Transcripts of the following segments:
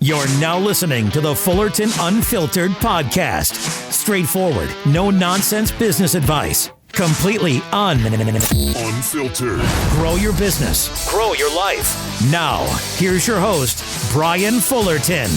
You're now listening to the Fullerton Unfiltered podcast. Straightforward, no nonsense business advice. Completely unfiltered. Grow your business. Grow your life. Now, here's your host, Brian Fullerton.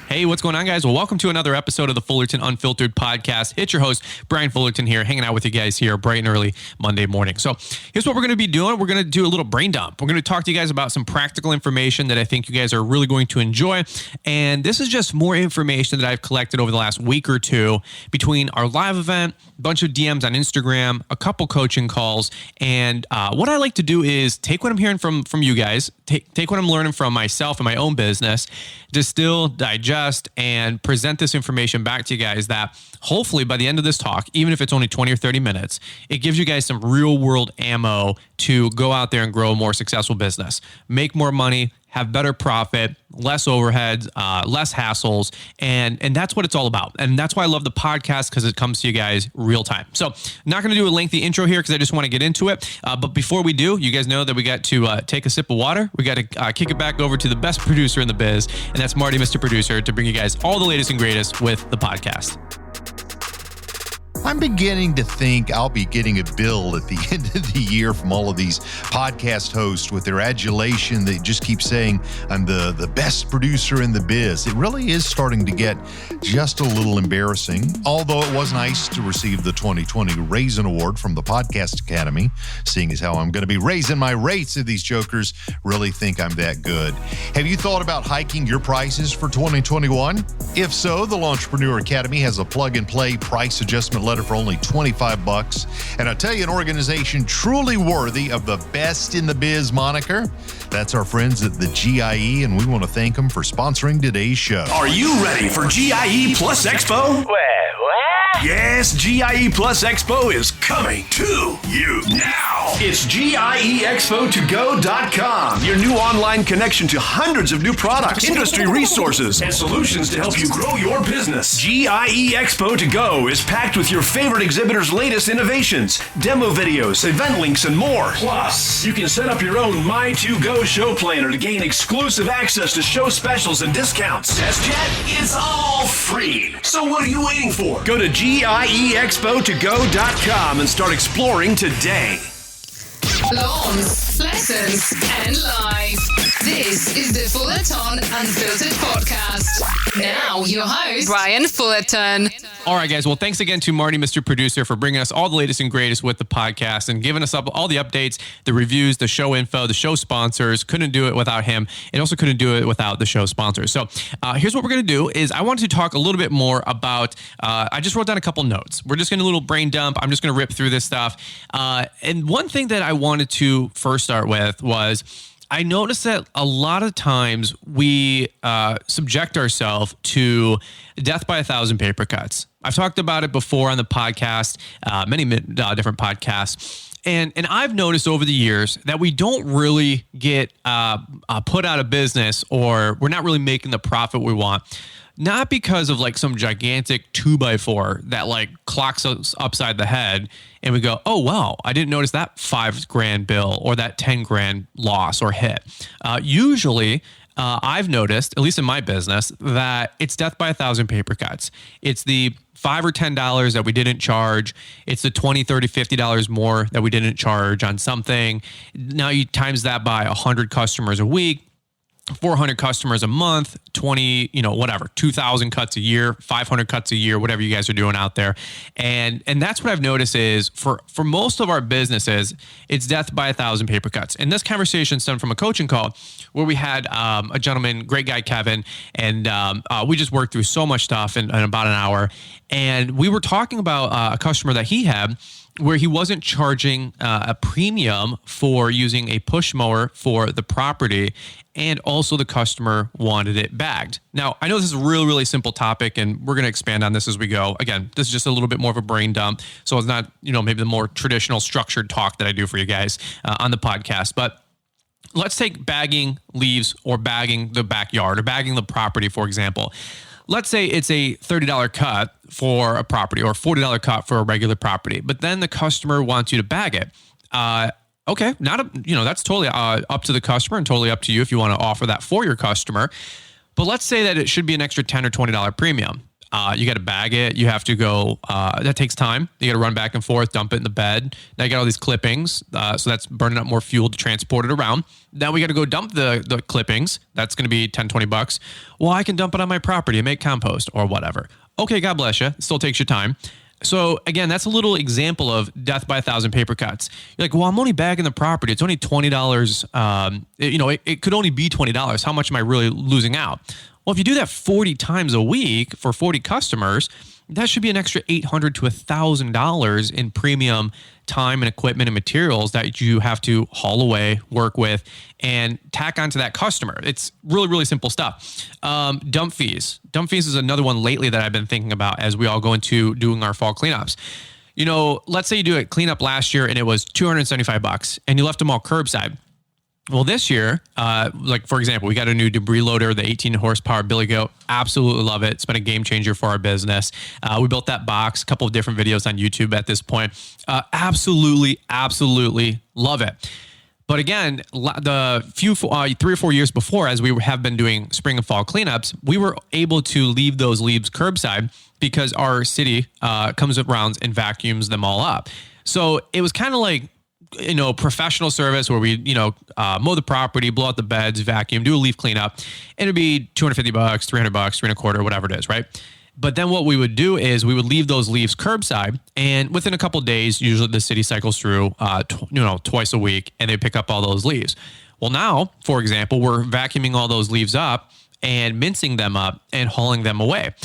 Hey, what's going on, guys? Well, welcome to another episode of the Fullerton Unfiltered podcast. It's your host, Brian Fullerton here, hanging out with you guys here bright and early Monday morning. So here's what we're going to be doing. We're going to do a little brain dump. We're going to talk to you guys about some practical information that I think you guys are really going to enjoy. And this is just more information that I've collected over the last week or two between our live event, a bunch of DMs on Instagram, a couple coaching calls. And what I like to do is take what I'm hearing from you guys, take what I'm learning from myself and my own business, distill, digest, and present this information back to you guys that hopefully by the end of this talk, even if it's only 20 or 30 minutes, it gives you guys some real world ammo to go out there and grow a more successful business, make more money, have better profit, less overheads, less hassles. And that's what it's all about. And that's why I love the podcast, because it comes to you guys real time. So I'm not going to do a lengthy intro here because I just want to get into it. But before we do, you guys know that we got to take a sip of water. We got to kick it back over to the best producer in the biz. And that's Marty, Mr. Producer, to bring you guys all the latest and greatest with the podcast. I'm beginning to think I'll be getting a bill at the end of the year from all of these podcast hosts with their adulation. They just keep saying I'm the best producer in the biz. It really is starting to get just a little embarrassing, although it was nice to receive the 2020 Raisin Award from the Podcast Academy, seeing as how I'm going to be raising my rates if these jokers really think I'm that good. Have you thought about hiking your prices for 2021? If so, the Launchpreneur Academy has a plug-and-play price adjustment letter for only $25. And I'll tell you, an organization truly worthy of the best in the biz moniker. That's our friends at the GIE, and we want to thank them for sponsoring today's show. Are you ready for GIE Plus Expo? What? Yes, GIE Plus Expo is coming to you now. It's GIEExpo2go.com, your new online connection to hundreds of new products, industry resources, and solutions to help you grow your business. GIE Expo to Go is packed with your favorite exhibitors' latest innovations, demo videos, event links, and more. Plus, you can set up your own My2Go show planner to gain exclusive access to show specials and discounts. Test yet? It's all free. So what are you waiting for? Go to GIEExpo2go.com and start exploring today. Lawns, lessons, and live. This is the Fullerton Unfiltered podcast. Now, your host, Brian Fullerton. All right, guys. Well, thanks again to Marty, Mr. Producer, for bringing us all the latest and greatest with the podcast and giving us all the updates, the reviews, the show info, the show sponsors. Couldn't do it without him, and also couldn't do it without the show sponsors. So here's what we're going to do is I wanted to talk a little bit more about, I just wrote down a couple notes. We're just going to do a little brain dump. I'm just going to rip through this stuff. And one thing that I wanted to first start with was I noticed that a lot of times we subject ourselves to death by 1,000 paper cuts. I've talked about it before on the podcast, many different podcasts. And I've noticed over the years that we don't really get put out of business, or we're not really making the profit we want. Not because of like some gigantic 2x4 that like clocks us upside the head and we go, oh, wow, I didn't notice that $5,000 bill or that $10,000 loss or hit. Usually, I've noticed, at least in my business, that it's death by 1,000 paper cuts. It's the $5 or $10 that we didn't charge. It's the $20, $30, $50 more that we didn't charge on something. Now you times that by 100 customers a week. 400 customers a month, 20, whatever, 2,000 cuts a year, 500 cuts a year, whatever you guys are doing out there. And that's what I've noticed is for most of our businesses, it's death by 1,000 paper cuts. And this conversation stemmed from a coaching call where we had a gentleman, great guy, Kevin, and we just worked through so much stuff in about an hour. And we were talking about a customer that he had where he wasn't charging a premium for using a push mower for the property, and also the customer wanted it bagged. Now, I know this is a really, really simple topic, and we're going to expand on this as we go. Again, this is just a little bit more of a brain dump, so it's not, maybe the more traditional structured talk that I do for you guys on the podcast. But let's take bagging leaves or bagging the backyard or bagging the property, for example. Let's say it's a $30 cut for a property or $40 cut for a regular property, but then the customer wants you to bag it. Okay, that's totally up to the customer and totally up to you if you want to offer that for your customer. But let's say that it should be an extra $10 or $20 premium. You got to bag it. You have to go. That takes time. You got to run back and forth, dump it in the bed. Now you got all these clippings. So that's burning up more fuel to transport it around. Now we got to go dump the clippings. That's going to be $10, $20. Well, I can dump it on my property and make compost or whatever. Okay, God bless you. It still takes your time. So again, that's a little example of death by 1,000 paper cuts. You're like, well, I'm only bagging the property. It's only $20. It could only be $20. How much am I really losing out? Well, if you do that 40 times a week for 40 customers, that should be an extra $800 to $1,000 in premium time and equipment and materials that you have to haul away, work with, and tack onto that customer. It's really, really simple stuff. Dump fees. Dump fees is another one lately that I've been thinking about as we all go into doing our fall cleanups. Let's say you do a cleanup last year and it was $275 and you left them all curbside. Well, this year, for example, we got a new debris loader, the 18 horsepower Billy Goat. Absolutely love it. It's been a game changer for our business. We built that box, a couple of different videos on YouTube at this point. Absolutely love it. But again, the 3 or 4 years before, as we have been doing spring and fall cleanups, we were able to leave those leaves curbside because our city comes around and vacuums them all up. So it was kind of like, professional service where we, mow the property, blow out the beds, vacuum, do a leaf cleanup, and it'd be $250, $300, $325, whatever it is, right? But then what we would do is we would leave those leaves curbside, and within a couple of days, usually the city cycles through, twice a week, and they pick up all those leaves. Well, now, for example, we're vacuuming all those leaves up and mincing them up and hauling them away.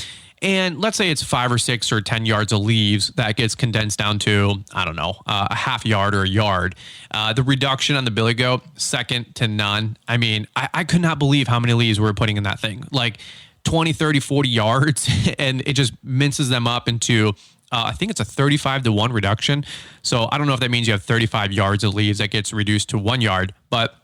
And let's say it's 5 or 6 or 10 yards of leaves that gets condensed down to, a half yard or a yard. The reduction on the Billy Goat, second to none. I mean, I could not believe how many leaves we were putting in that thing. Like 20, 30, 40 yards, and it just minces them up into, I think it's a 35-to-1 reduction. So I don't know if that means you have 35 yards of leaves that gets reduced to 1 yard, but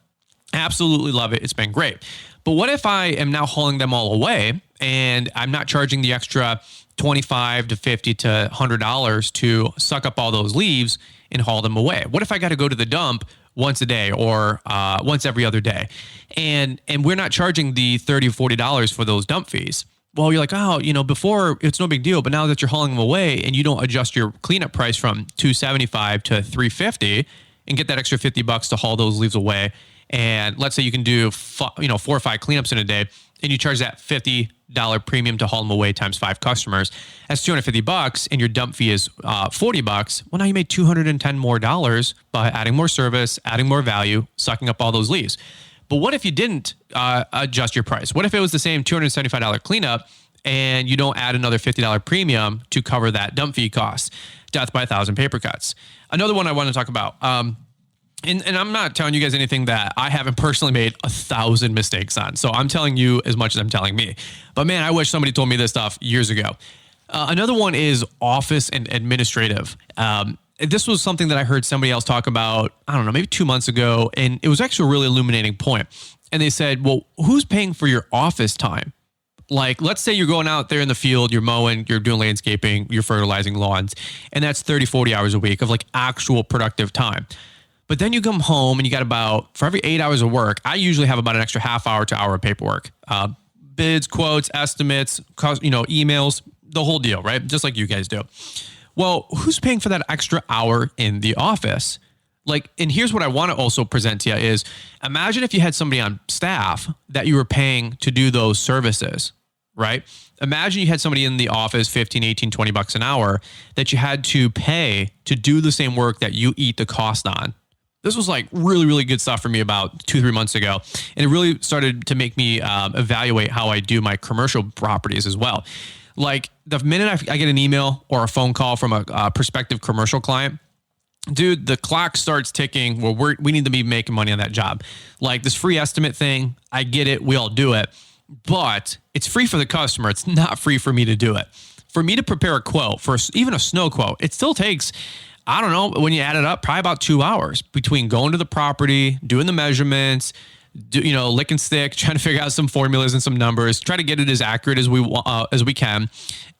absolutely love it. It's been great. But what if I am now hauling them all away and I'm not charging the extra $25 to $50 to $100 to suck up all those leaves and haul them away? What if I got to go to the dump once a day or once every other day, and we're not charging the $30 or $40 for those dump fees? Well, you're like, before it's no big deal, but now that you're hauling them away and you don't adjust your cleanup price from $275 to $350 and get that extra $50 to haul those leaves away. And let's say you can do 4 or 5 cleanups in a day, and you charge that $50 premium to haul them away times 5 customers. That's $250, and your dump fee is $40. Well, now you made $210 more by adding more service, adding more value, sucking up all those leaves. But what if you didn't adjust your price? What if it was the same $275 cleanup and you don't add another $50 premium to cover that dump fee cost? Death by 1,000 paper cuts. Another one I want to talk about. And I'm not telling you guys anything that I haven't personally made 1,000 mistakes on. So I'm telling you as much as I'm telling me. But man, I wish somebody told me this stuff years ago. Another one is office and administrative. This was something that I heard somebody else talk about, maybe 2 months ago. And it was actually a really illuminating point. And they said, well, who's paying for your office time? Like, let's say you're going out there in the field, you're mowing, you're doing landscaping, you're fertilizing lawns. And that's 30, 40 hours a week of like actual productive time. But then you come home and you got for every 8 hours of work, I usually have about an extra half hour to hour of paperwork. Bids, quotes, estimates, emails, the whole deal, right? Just like you guys do. Well, who's paying for that extra hour in the office? And here's what I want to also present to you is, imagine if you had somebody on staff that you were paying to do those services, right? Imagine you had somebody in the office, 15, 18, $20 an hour that you had to pay to do the same work that you eat the cost on. This was like really, really good stuff for me about 2-3 months ago. And it really started to make me evaluate how I do my commercial properties as well. Like the minute I get an email or a phone call from a prospective commercial client, dude, the clock starts ticking. Well, we need to be making money on that job. Like this free estimate thing, I get it. We all do it. But it's free for the customer. It's not free for me to do it. For me to prepare a quote, for even a snow quote, it still takes, when you add it up, probably about 2 hours between going to the property, doing the measurements, lick and stick, trying to figure out some formulas and some numbers, try to get it as accurate as we can.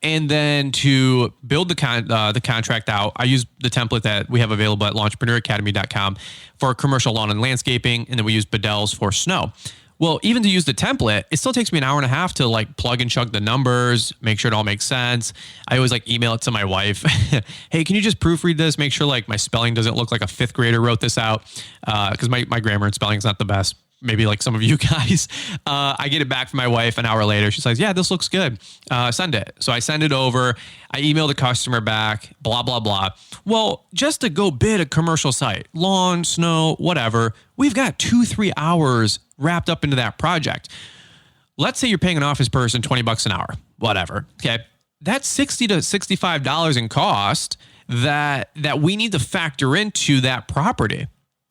And then to build the contract out, I use the template that we have available at lawnpreneuracademy.com for commercial lawn and landscaping. And then we use Bedell's for snow. Well, even to use the template, it still takes me an hour and a half to like plug and chug the numbers, make sure it all makes sense. I always like email it to my wife. Hey, can you just proofread this? Make sure like my spelling doesn't look like a fifth grader wrote this out. Cause my grammar and spelling is not the best. Maybe like some of you guys. I get it back from my wife an hour later. She says, yeah, this looks good. Send it. So I send it over. I email the customer back, blah, blah, blah. Well, just to go bid a commercial site, lawn, snow, whatever, we've got 2-3 hours wrapped up into that project. Let's say you're paying an office person $20 an hour, whatever. Okay. That's $60 to $65 in cost that we need to factor into that property,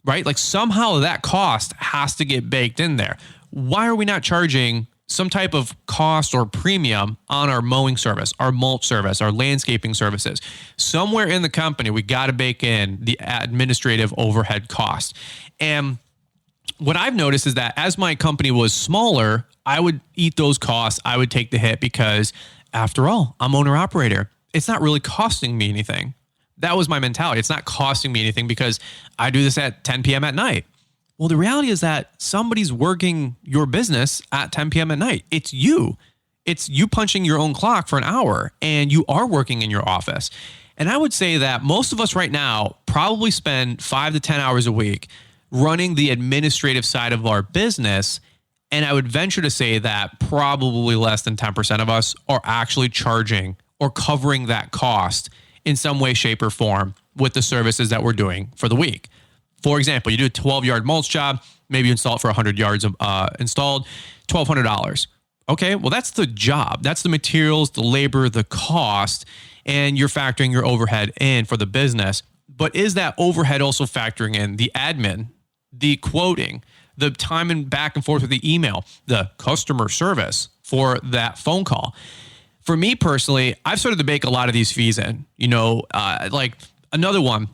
right? Like somehow that cost has to get baked in there. Why are we not charging some type of cost or premium on our mowing service, our mulch service, our landscaping services? Somewhere in the company, we got to bake in the administrative overhead cost. And what I've noticed is that as my company was smaller, I would eat those costs. I would take the hit because after all, I'm owner operator. It's not really costing me anything. That was my mentality. It's not costing me anything because I do this at 10 p.m. at night. Well, the reality is that somebody's working your business at 10 p.m. at night. It's you. It's you punching your own clock for an hour and you are working in your office. And I would say that most of us right now probably spend 5 to 10 hours a week running the administrative side of our business. And I would venture to say that probably less than 10% of us are actually charging or covering that cost in some way, shape, or form with the services that we're doing for the week. For example, you do a 12-yard mulch job, maybe you install it for 100 yards installed, $1,200. Okay, well, that's the job. That's the materials, the labor, the cost, and you're factoring your overhead in for the business. But is that overhead also factoring in the admin, the quoting, the time and back and forth with the email, the customer service for that phone call? For me personally, I've started to bake a lot of these fees in, like another one,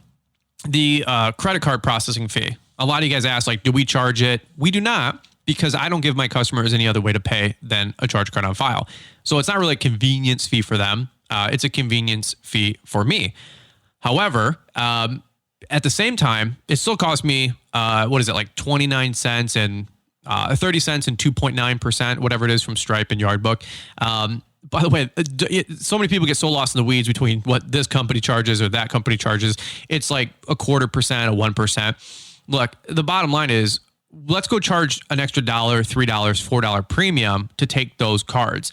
the credit card processing fee. A lot of you guys ask, like, do we charge it? We do not, because I don't give my customers any other way to pay than a charge card on file. So it's not really a convenience fee for them. It's a convenience fee for me. However, at the same time, it still costs me, like 29 cents and 30 cents and 2.9%, whatever it is from Stripe and Yardbook. By the way, so many people get so lost in the weeds between what this company charges or that company charges. It's like 0.25%, 1%. Look, the bottom line is, let's go charge an extra $1, $3, $4 premium to take those cards.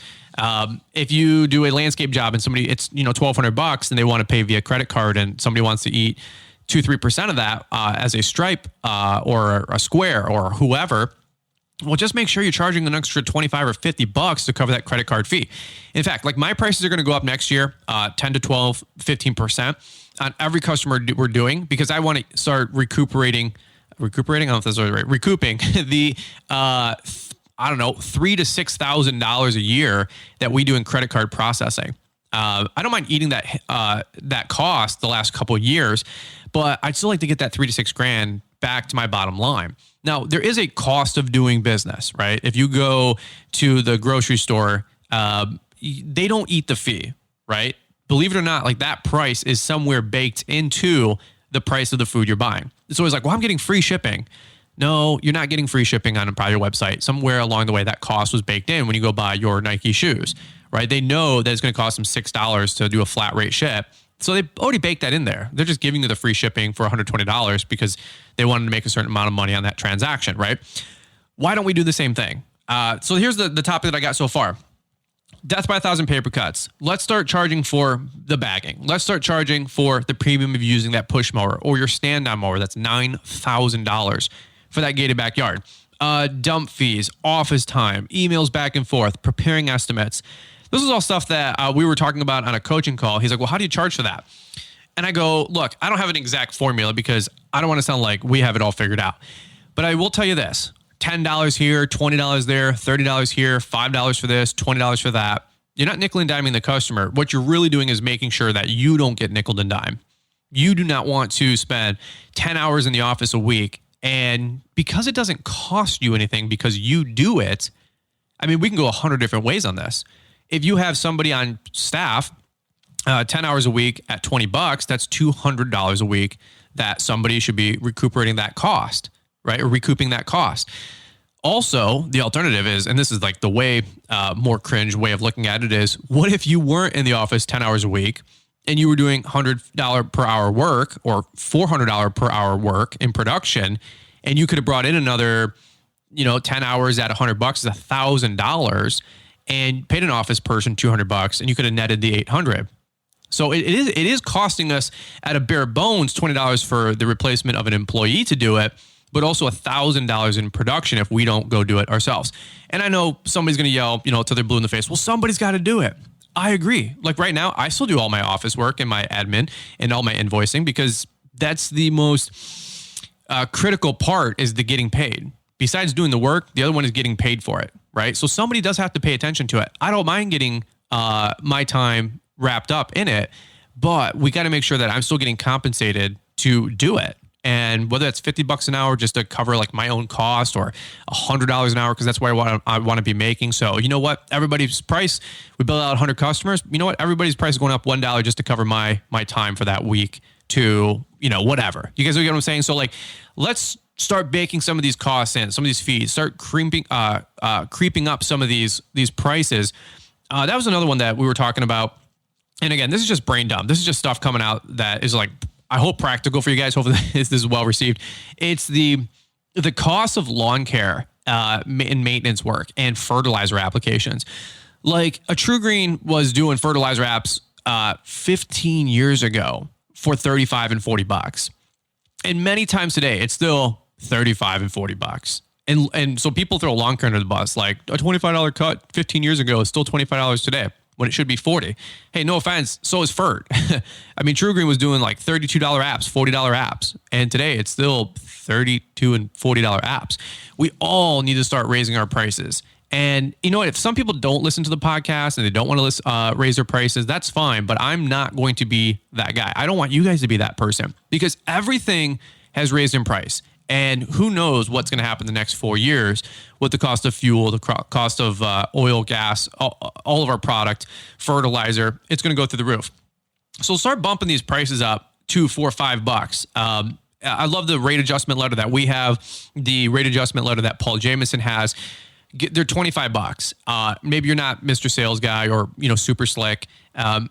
If you do a landscape job and somebody, it's $1,200 and they want to pay via credit card and somebody wants to eat 2-3% of that as a Stripe or a Square or whoever, well, just make sure you're charging an extra $25 or $50 to cover that credit card fee. In fact, like my prices are going to go up next year, 10 to 12, 15% on every customer we're doing, because I want to start recuperating. I don't know if that's right. Recouping the, $3,000 to $6,000 a year that we do in credit card processing. I don't mind eating that cost the last couple of years, but I'd still like to get that $3,000 to $6,000 back to my bottom line. Now, there is a cost of doing business, right? If you go to the grocery store, they don't eat the fee, right? Believe it or not, like that price is somewhere baked into the price of the food you're buying. It's always like, well, I'm getting free shipping. No, you're not getting free shipping on a private website. Somewhere along the way, that cost was baked in when you go buy your Nike shoes, right? They know that it's going to cost them $6 to do a flat rate ship. So they already baked that in there. They're just giving you the free shipping for $120 because they wanted to make a certain amount of money on that transaction, right? Why don't we do the same thing? So here's the topic that I got so far. Death by 1,000 paper cuts. Let's start charging for the bagging. Let's start charging for the premium of using that push mower or your stand-on mower. That's $9,000 for that gated backyard. Dump fees, office time, emails back and forth, preparing estimates. This is all stuff that we were talking about on a coaching call. He's like, well, how do you charge for that? And I go, look, I don't have an exact formula because I don't want to sound like we have it all figured out. But I will tell you this, $10 here, $20 there, $30 here, $5 for this, $20 for that. You're not nickel and diming the customer. What you're really doing is making sure that you don't get nickel and dime. You do not want to spend 10 hours in the office a week. And because it doesn't cost you anything because you do it, I mean, we can go 100 different ways on this. If you have somebody on staff, 10 hours a week at $20, that's $200 a week that somebody should be recuperating that cost, right? Or recouping that cost. Also, the alternative is, and this is like the way more cringe way of looking at it is, what if you weren't in the office 10 hours a week and you were doing $100 per hour work or $400 per hour work in production, and you could have brought in another, 10 hours at $100 is $1,000, and paid an office person $200, and you could have netted the $800. So it is costing us at a bare bones $20 for the replacement of an employee to do it, but also $1,000 in production if we don't go do it ourselves. And I know somebody's going to yell, till they're blue in the face, well, somebody's got to do it. I agree. Like right now, I still do all my office work and my admin and all my invoicing because that's the most critical part is the getting paid. Besides doing the work, the other one is getting paid for it, right? So somebody does have to pay attention to it. I don't mind getting my time wrapped up in it, but we got to make sure that I'm still getting compensated to do it. And whether that's $50 an hour just to cover like my own cost or $100 an hour, because that's what I want to be making. So you know what? Everybody's price, we build out 100 customers. You know what? Everybody's price is going up $1 just to cover my time for that week to, whatever. You guys get what I'm saying? So like, let's start baking some of these costs in, some of these fees, start creeping up some of these prices. That was another one that we were talking about. And again, this is just brain dump. This is just stuff coming out that is like, I hope practical for you guys. Hopefully this is well received. It's the cost of lawn care and maintenance work and fertilizer applications. Like a TruGreen was doing fertilizer apps 15 years ago for $35 and $40. And many times today, it's still $35 and $40. And so people throw lawn care under the bus, like a $25 cut 15 years ago is still $25 today, when it should be $40. Hey, no offense, so is FERT. I mean, TruGreen was doing like $32 apps, $40 apps, and today it's still $32 and $40 apps. We all need to start raising our prices. And you know what? If some people don't listen to the podcast and they don't want to raise their prices, that's fine, but I'm not going to be that guy. I don't want you guys to be that person because everything has raised in price. And who knows what's going to happen the next 4 years with the cost of fuel, the cost of oil, gas, all of our product, fertilizer. It's going to go through the roof. So start bumping these prices up $2, $4, $5. I love the rate adjustment letter that we have, the rate adjustment letter that Paul Jameson has. They're $25. Maybe you're not Mr. Sales Guy or super slick,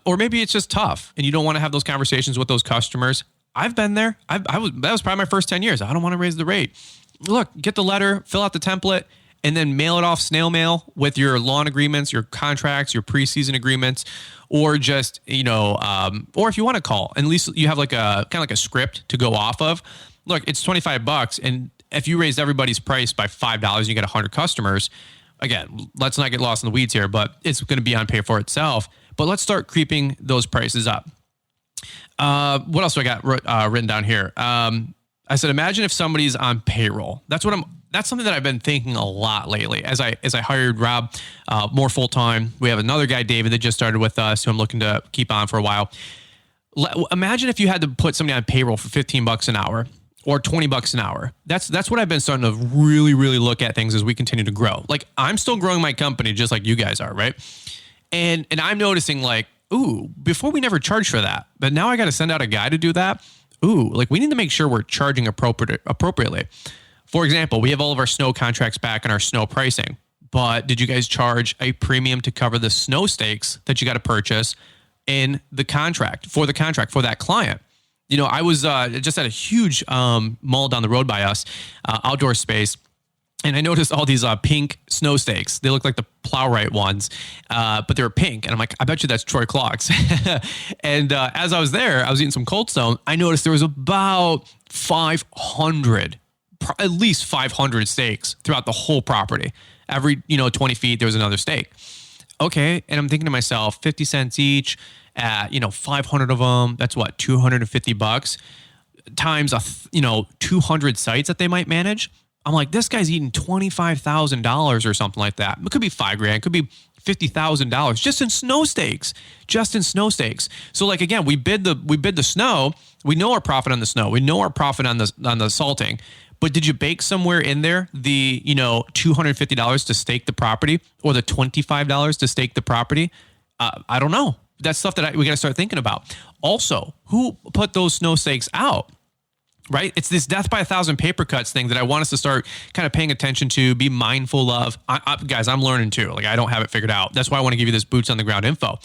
or maybe it's just tough and you don't want to have those conversations with those customers. I've been there. That was probably my first 10 years. I don't want to raise the rate. Look, get the letter, fill out the template, and then mail it off snail mail with your lawn agreements, your contracts, your preseason agreements, or just, or if you want to call, at least you have like a kind of like a script to go off of. Look, it's $25. And if you raised everybody's price by $5 and you get 100 customers, again, let's not get lost in the weeds here, but it's going to be on pay for itself. But let's start creeping those prices up. What else do I got written down here? I said, imagine if somebody's on payroll. That's something that I've been thinking a lot lately as I hired Rob more full time. We have another guy, David, that just started with us, who I'm looking to keep on for a while. Imagine if you had to put somebody on payroll for $15 an hour or $20 an hour. That's what I've been starting to really, really look at things as we continue to grow. Like I'm still growing my company just like you guys are, right? And I'm noticing like, ooh, before we never charged for that, but now I got to send out a guy to do that. Ooh, like we need to make sure we're charging appropriately. For example, we have all of our snow contracts back and our snow pricing, but did you guys charge a premium to cover the snow stakes that you got to purchase in the contract for that client? I was just at a huge mall down the road by us, outdoor space. And I noticed all these pink snow stakes. They look like the Plowright ones, but they were pink. And I'm like, I bet you that's Troy Clogs. And as I was there, I was eating some Cold Stone. I noticed there was about 500, at least 500 stakes throughout the whole property. Every 20 feet, there was another stake. Okay, and I'm thinking to myself, 50 cents each, at 500 of them. That's what, $250 times 200 sites that they might manage. I'm like, this guy's eating $25,000 or something like that. It could be $5,000, it could be $50,000 just in snow stakes. So like, again, we bid the snow. We know our profit on the snow. We know our profit on the salting. But did you bake somewhere in there the, $250 to stake the property or the $25 to stake the property? I don't know. That's stuff that we got to start thinking about. Also, who put those snow stakes out? right? It's this death by 1,000 paper cuts thing that I want us to start kind of paying attention to, be mindful of. Guys, I'm learning too. Like, I don't have it figured out. That's why I want to give you this boots on the ground info.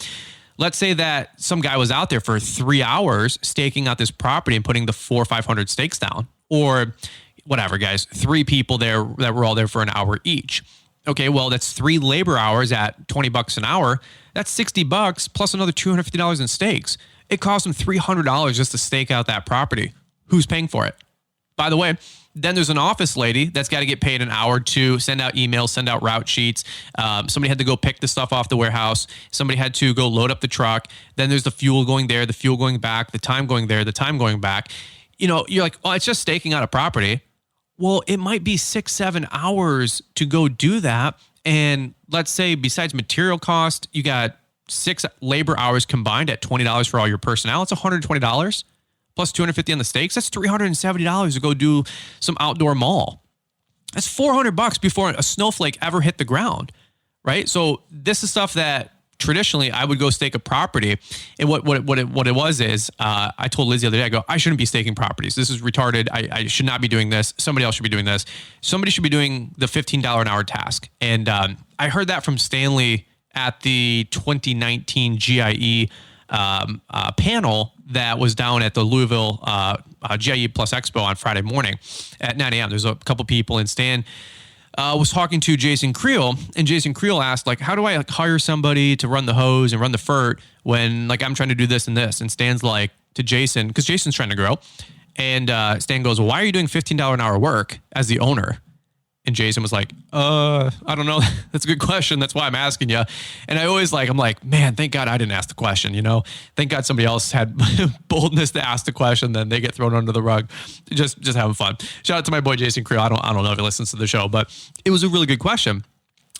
Let's say that some guy was out there for 3 hours staking out this property and putting the 400 or 500 stakes down, or whatever, guys, 3 people there that were all there for an hour each. Okay, well, that's 3 labor hours at $20 an hour. That's $60 plus another $250 in stakes. It cost them $300 just to stake out that property. Who's paying for it? By the way, then there's an office lady that's got to get paid an hour to send out emails, send out route sheets. Somebody had to go pick the stuff off the warehouse. Somebody had to go load up the truck. Then there's the fuel going there, the fuel going back, the time going there, the time going back. You know, you're like, oh, it's just staking out a property. Well, it might be 6-7 hours to go do that. And let's say besides material cost, you got 6 labor hours combined at $20 for all your personnel. It's $120 plus $250 on the stakes. That's $370 to go do some outdoor mall. That's $400 before a snowflake ever hit the ground, right? So this is stuff that traditionally I would go stake a property. And what it was is, I told Liz the other day, I go, I shouldn't be staking properties. This is retarded. I should not be doing this. Somebody else should be doing this. Somebody should be doing the $15 an hour task. And I heard that from Stanley at the 2019 GIE panel that was down at the Louisville GIE Plus Expo on Friday morning at 9 a.m. There's a couple people, and Stan was talking to Jason Creel, and Jason Creel asked, like, how do I hire somebody to run the hose and run the FERT when, like, I'm trying to do this and this? And Stan's like, to Jason, because Jason's trying to grow, and Stan goes, well, why are you doing $15 an hour work as the owner? And Jason was like, I don't know. That's a good question. That's why I'm asking you. And I'm like, man, thank God I didn't ask the question, you know? Thank God somebody else had boldness to ask the question, then they get thrown under the rug. Just having fun. Shout out to my boy Jason Creel. I don't know if he listens to the show, but it was a really good question.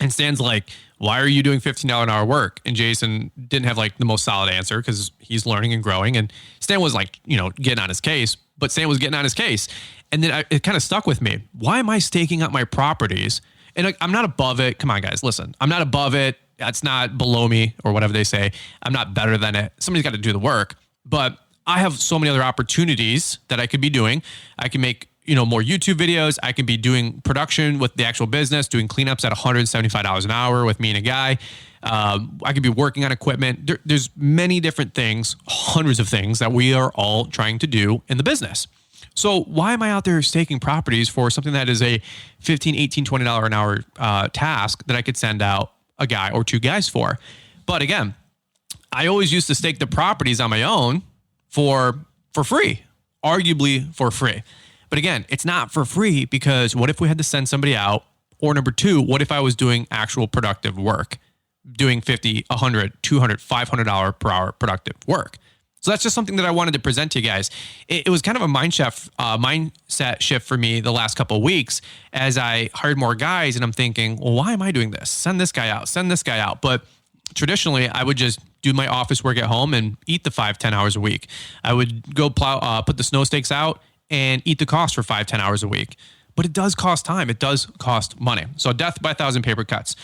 And Stan's like, why are you doing $15 an hour work? And Jason didn't have like the most solid answer because he's learning and growing. And Stan was like, you know, getting on his case, but Stan was getting on his case. And then it kind of stuck with me. Why am I staking out my properties? And I'm not above it. Come on, guys, listen. I'm not above it. That's not below me or whatever they say. I'm not better than it. Somebody's got to do the work. But I have so many other opportunities that I could be doing. I can make, you know, more YouTube videos. I can be doing production with the actual business, doing cleanups at $175 an hour with me and a guy. I could be working on equipment. There's many different things, hundreds of things that we are all trying to do in the business. So why am I out there staking properties for something that is a $15, $18, $20 an hour task that I could send out a guy or 2 guys for? But again, I always used to stake the properties on my own for free, arguably for free. But again, it's not for free because what if we had to send somebody out? Or number 2, what if I was doing actual productive work, doing $50, $100, $200, $500 per hour productive work? So that's just something that I wanted to present to you guys. It was kind of a mindset shift for me the last couple of weeks as I hired more guys, and I'm thinking, well, why am I doing this? Send this guy out. But traditionally, I would just do my office work at home and eat the 5-10 hours a week. I would go put the snow stakes out and eat the cost for 5-10 hours a week. But it does cost time. It does cost money. So death by 1,000 paper cuts.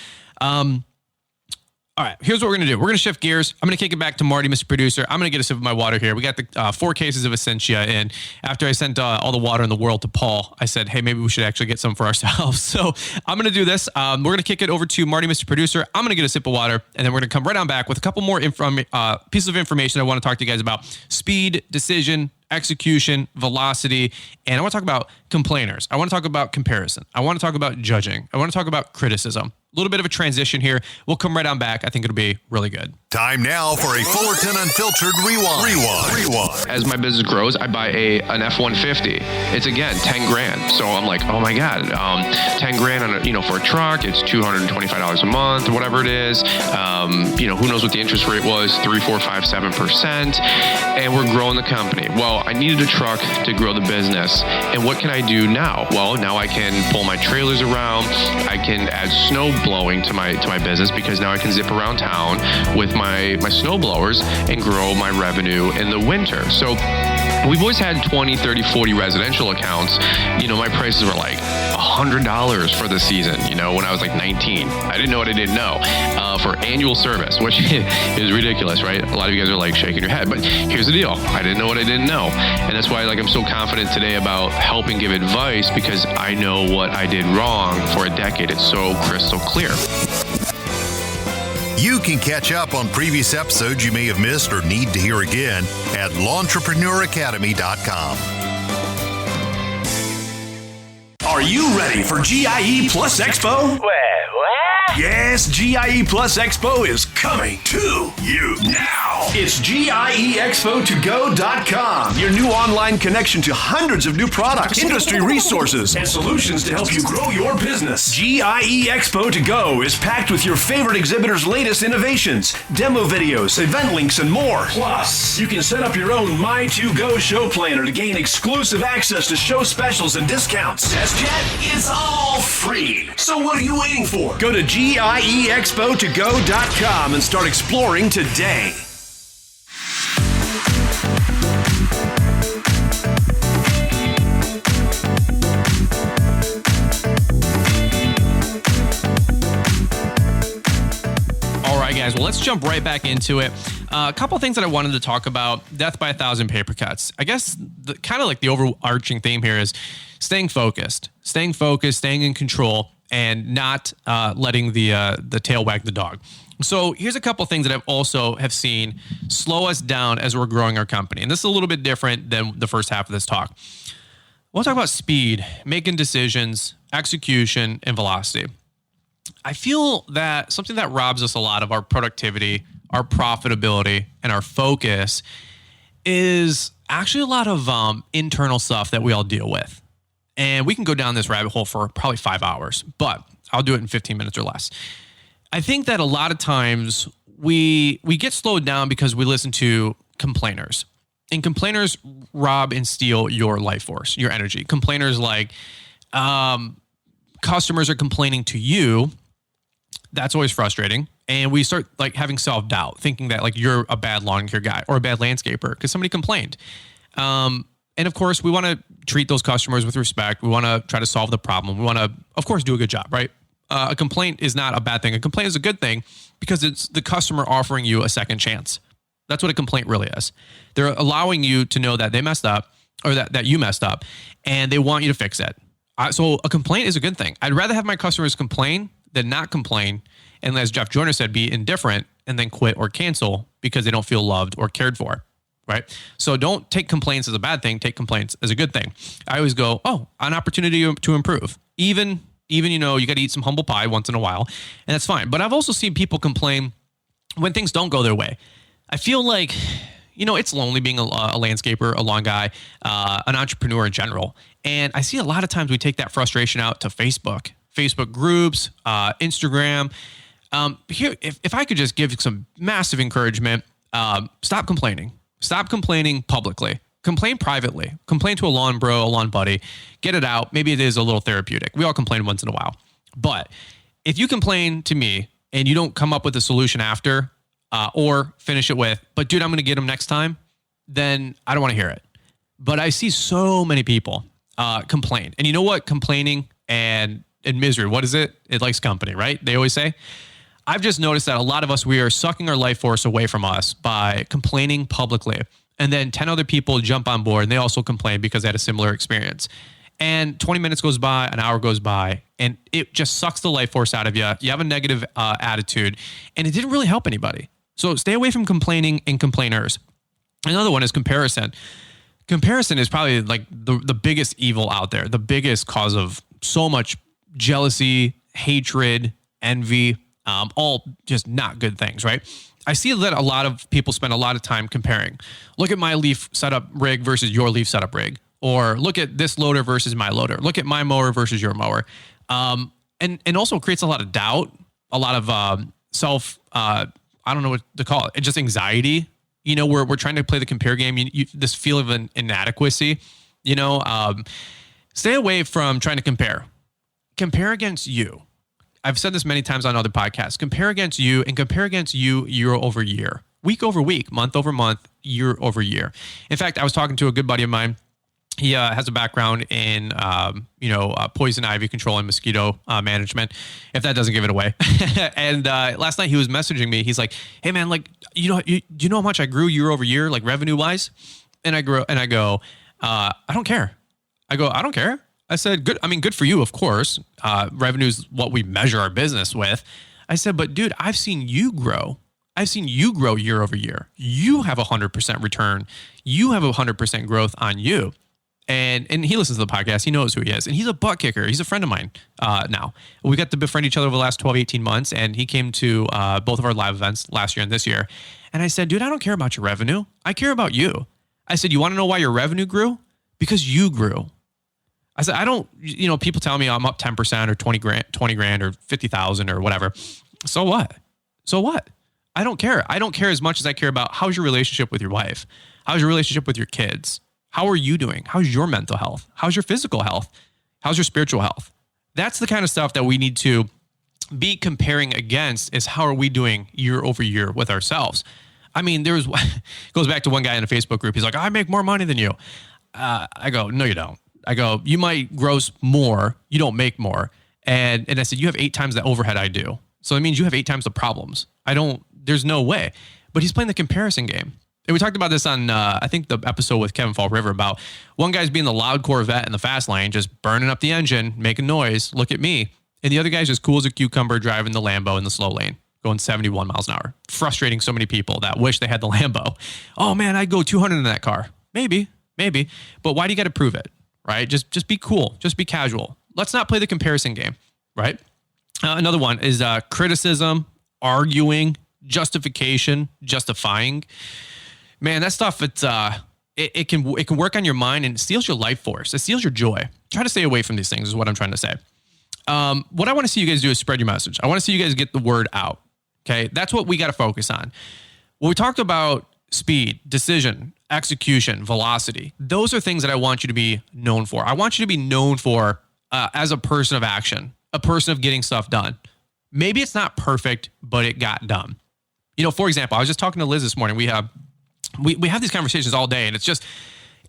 All right, here's what we're going to do. We're going to shift gears. I'm going to kick it back to Marty, Mr. Producer. I'm going to get a sip of my water here. We got the 4 cases of Essentia in. After I sent all the water in the world to Paul, I said, hey, maybe we should actually get some for ourselves. So I'm going to do this. We're going to kick it over to Marty, Mr. Producer. I'm going to get a sip of water, and then we're going to come right on back with a couple more pieces of information I want to talk to you guys about. Speed, decision, execution, velocity, and I want to talk about complainers. I want to talk about comparison. I want to talk about judging. I want to talk about criticism. A little bit of a transition here. We'll come right on back. I think it'll be really good. Time now for a Fullerton Unfiltered Rewind. As my business grows, I buy an F-150. It's again $10,000. So I'm like, oh my God, $10,000 for a truck. It's $225 a month, whatever it is. Who knows what the interest rate was? 3, 4, 5, 7%. And we're growing the company. Well, I needed a truck to grow the business. And what can I do now? Well, now I can pull my trailers around. I can add snow blowing to my business because now I can zip around town with my snow blowers and grow my revenue in the winter. So we've always had 20, 30, 40 residential accounts. My prices were like $100 for the season, when I was like 19. I didn't know what I didn't know, for annual service, which is ridiculous, right? A lot of you guys are like shaking your head, but here's the deal. I didn't know what I didn't know. And that's why I'm so confident today about helping give advice, because I know what I did wrong for a decade. It's so crystal clear. You can catch up on previous episodes you may have missed or need to hear again at LawEntrepreneurAcademy.com. Are you ready for GIE Plus Expo? What? Yes, GIE Plus Expo is coming to you now. It's GIEExpo2Go.com, your new online connection to hundreds of new products, industry resources, and solutions to help you grow your business. GIE Expo to Go is packed with your favorite exhibitors' latest innovations, demo videos, event links, and more. Plus, you can set up your own My2Go show planner to gain exclusive access to show specials and discounts. Test yet? It's all free. So what are you waiting for? Go to GIEExpo2Go.com and start exploring today. All right, guys. Well, let's jump right back into it. A couple things that I wanted to talk about. Death by 1,000 paper cuts. I guess kind of like the overarching theme here is staying focused, staying in control, and not letting the tail wag the dog. So here's a couple things that I've also have seen slow us down as we're growing our company. And this is a little bit different than the first half of this talk. We'll talk about speed, making decisions, execution, and velocity. I feel that something that robs us a lot of our productivity, our profitability, and our focus is actually a lot of internal stuff that we all deal with. And we can go down this rabbit hole for probably 5 hours, but I'll do it in 15 minutes or less. I think that a lot of times we get slowed down because we listen to complainers. And complainers rob and steal your life force, your energy. Complainers like customers are complaining to you. That's always frustrating. And we start having self-doubt, thinking that you're a bad lawn care guy or a bad landscaper because somebody complained. And of course, we want to treat those customers with respect. We want to try to solve the problem. We want to, of course, do a good job, right? A complaint is not a bad thing. A complaint is a good thing because it's the customer offering you a second chance. That's what a complaint really is. They're allowing you to know that they messed up or that you messed up and they want you to fix it. So a complaint is a good thing. I'd rather have my customers complain than not complain. And as Jeff Joyner said, be indifferent and then quit or cancel because they don't feel loved or cared for. Right? So don't take complaints as a bad thing. Take complaints as a good thing. I always go, an opportunity to improve. Even you got to eat some humble pie once in a while, and that's fine. But I've also seen people complain when things don't go their way. I feel like, it's lonely being a landscaper, a lawn guy, an entrepreneur in general. And I see a lot of times we take that frustration out to Facebook groups, Instagram. Here, if I could just give some massive encouragement, stop complaining. Stop complaining publicly. Complain privately. Complain to a lawn bro, a lawn buddy. Get it out. Maybe it is a little therapeutic. We all complain once in a while. But if you complain to me and you don't come up with a solution after or finish it with, but dude, I'm going to get them next time, then I don't want to hear it. But I see so many people complain. And you know what? Complaining and misery, what is it? It likes company, right? They always say. I've just noticed that a lot of us, we are sucking our life force away from us by complaining publicly. And then 10 other people jump on board and they also complain because they had a similar experience. And 20 minutes goes by, an hour goes by, and it just sucks the life force out of you. You have a negative attitude, and it didn't really help anybody. So stay away from complaining and complainers. Another one is comparison. Comparison is probably the biggest evil out there, the biggest cause of so much jealousy, hatred, envy, all just not good things, right? I see that a lot of people spend a lot of time comparing. Look at my leaf setup rig versus your leaf setup rig. Or look at this loader versus my loader. Look at my mower versus your mower. And also creates a lot of doubt, a lot of I don't know what to call it. Just anxiety. We're trying to play the compare game. This feel of an inadequacy. Stay away from trying to compare. Compare against you. I've said this many times on other podcasts. Compare against you and compare against you year over year, week over week, month over month, year over year. In fact, I was talking to a good buddy of mine He has a background in, poison ivy control and mosquito management, if that doesn't give it away. And last night he was messaging me. He's like, hey, man, like, do you know how much I grew year over year, like revenue wise? And I go, I don't care. I don't care. I said, good. I mean, good for you, of course. Revenue is what we measure our business with. I said, but dude, I've seen you grow. I've seen you grow year over year. You have 100% return. You have 100% growth on you. And he listens to the podcast. He knows who he is. And he's a butt kicker. He's a friend of mine now. We got to befriend each other over the last 12, 18 months. And he came to both of our live events last year and this year. And I said, dude, I don't care about your revenue. I care about you. I said, you want to know why your revenue grew? Because you grew. I said, I don't, people tell me I'm up 10% or 20 grand or 50,000 or whatever. So what? I don't care. I don't care as much as I care about how's your relationship with your wife? How's your relationship with your kids? How are you doing? How's your mental health? How's your physical health? How's your spiritual health? That's the kind of stuff that we need to be comparing against, is how are we doing year over year with ourselves? I mean, goes back to one guy in a Facebook group. He's like, I make more money than you. I go, no, you don't. I go, you might gross more. You don't make more. And I said, you have 8 times the overhead I do. So that means you have 8 times the problems. There's no way. But he's playing the comparison game. And we talked about this on, I think, the episode with Kevin Fall River, about one guy's being the loud Corvette in the fast lane, just burning up the engine, making noise. Look at me. And the other guy's just cool as a cucumber driving the Lambo in the slow lane, going 71 miles an hour, frustrating so many people that wish they had the Lambo. Oh, man, I'd go 200 in that car. Maybe. But why do you got to prove it, right? Just be cool. Just be casual. Let's not play the comparison game, right? Another one is criticism, arguing, justification, justifying. Man, that stuff, it can work on your mind, and it steals your life force. It steals your joy. Try to stay away from these things is what I'm trying to say. What I want to see you guys do is spread your message. I want to see you guys get the word out. Okay. That's what we got to focus on. When we talked about speed, decision, execution, velocity, those are things that I want you to be known for. I want you to be known for as a person of action, a person of getting stuff done. Maybe it's not perfect, but it got done. For example, I was just talking to Liz this morning. We have these conversations all day, and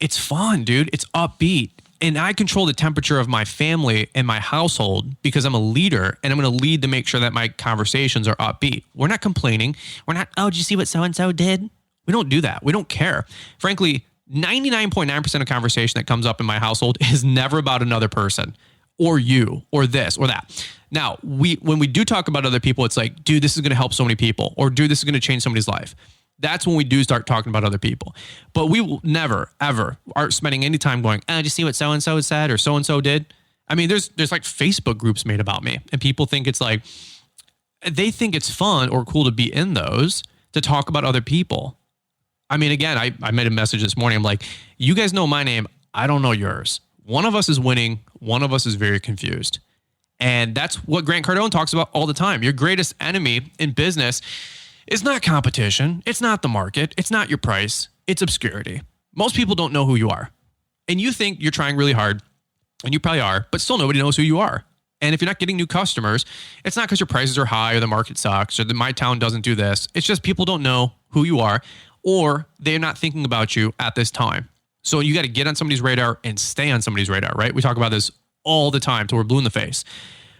it's fun, dude. It's upbeat. And I control the temperature of my family and my household because I'm a leader, and I'm going to lead to make sure that my conversations are upbeat. We're not complaining. We're not, oh, did you see what so-and-so did? We don't do that. We don't care. Frankly, 99.9% of conversation that comes up in my household is never about another person or you or this or that. Now, when we do talk about other people, it's like, dude, this is going to help so many people, or dude, this is going to change somebody's life. That's when we do start talking about other people. But we will never, ever are spending any time going, oh, did you see what so-and-so said or so-and-so did? I mean, there's like Facebook groups made about me, and people think it's like, they think it's fun or cool to be in those to talk about other people. I mean, again, I made a message this morning. I'm like, you guys know my name. I don't know yours. One of us is winning. One of us is very confused. And that's what Grant Cardone talks about all the time. Your greatest enemy in business is not competition. It's not the market. It's not your price. It's obscurity. Most people don't know who you are. And you think you're trying really hard, and you probably are, but still nobody knows who you are. And if you're not getting new customers, it's not because your prices are high or the market sucks or my town doesn't do this. It's just people don't know who you are, or they're not thinking about you at this time. So you got to get on somebody's radar and stay on somebody's radar, right? We talk about this all the time till we're blue in the face.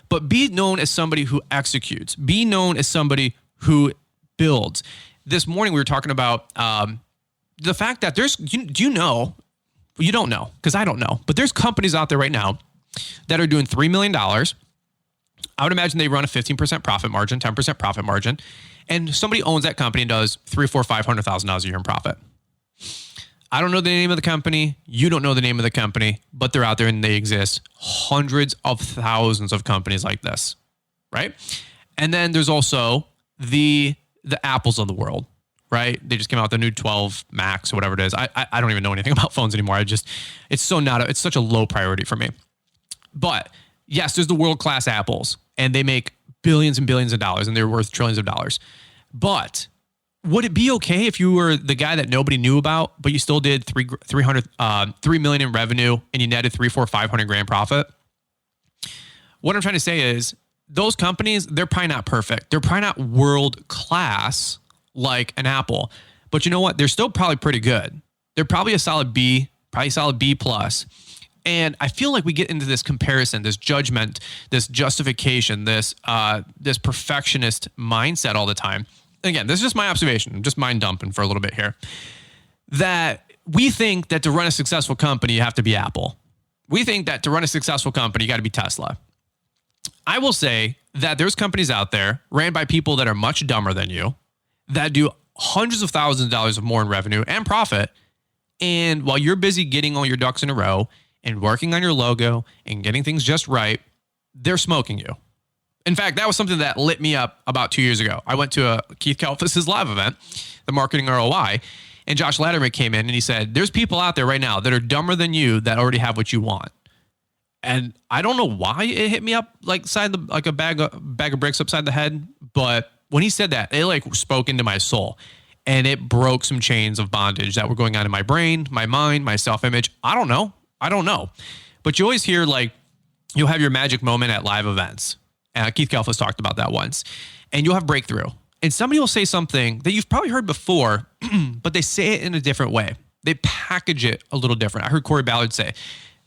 But be known as somebody who executes. Be known as somebody who builds. This morning we were talking about the fact that there's, do you know, you don't know, because I don't know, but there's companies out there right now that are doing $3 million. I would imagine they run a 15% profit margin, 10% profit margin, and somebody owns that company and does $500,000 a year in profit. I don't know the name of the company. You don't know the name of the company, but they're out there and they exist. Hundreds of thousands of companies like this, right? And then there's also the Apples of the world, right? They just came out with the new 12 Max or whatever it is. I don't even know anything about phones anymore. It's such a low priority for me. But yes, there's the world-class Apples, and they make billions and billions of dollars, and they're worth trillions of dollars. But would it be okay if you were the guy that nobody knew about, but you still did $3 million in revenue and you netted $500,000 profit? What I'm trying to say is those companies, they're probably not perfect. They're probably not world class like an Apple, but you know what? They're still probably pretty good. They're probably a solid B, probably solid B plus. And I feel like we get into this comparison, this judgment, this justification, this perfectionist mindset all the time. Again, this is just my observation. I'm just mind dumping for a little bit here. That we think that to run a successful company, you have to be Apple. We think that to run a successful company, you got to be Tesla. I will say that there's companies out there ran by people that are much dumber than you, that do hundreds of thousands of dollars of more in revenue and profit. And while you're busy getting all your ducks in a row and working on your logo and getting things just right, they're smoking you. In fact, that was something that lit me up about 2 years ago. I went to Keith Kalfas' live event, the Marketing ROI, and Josh Latimer came in and he said, there's people out there right now that are dumber than you that already have what you want. And I don't know why it hit me up like a bag of bricks upside the head. But when he said that, it like spoke into my soul and it broke some chains of bondage that were going on in my brain, my mind, my self-image. I don't know. But you always hear like you'll have your magic moment at live events. Keith Kalfas talked about that once. And you'll have breakthrough. And somebody will say something that you've probably heard before, but they say it in a different way. They package it a little different. I heard Corey Ballard say,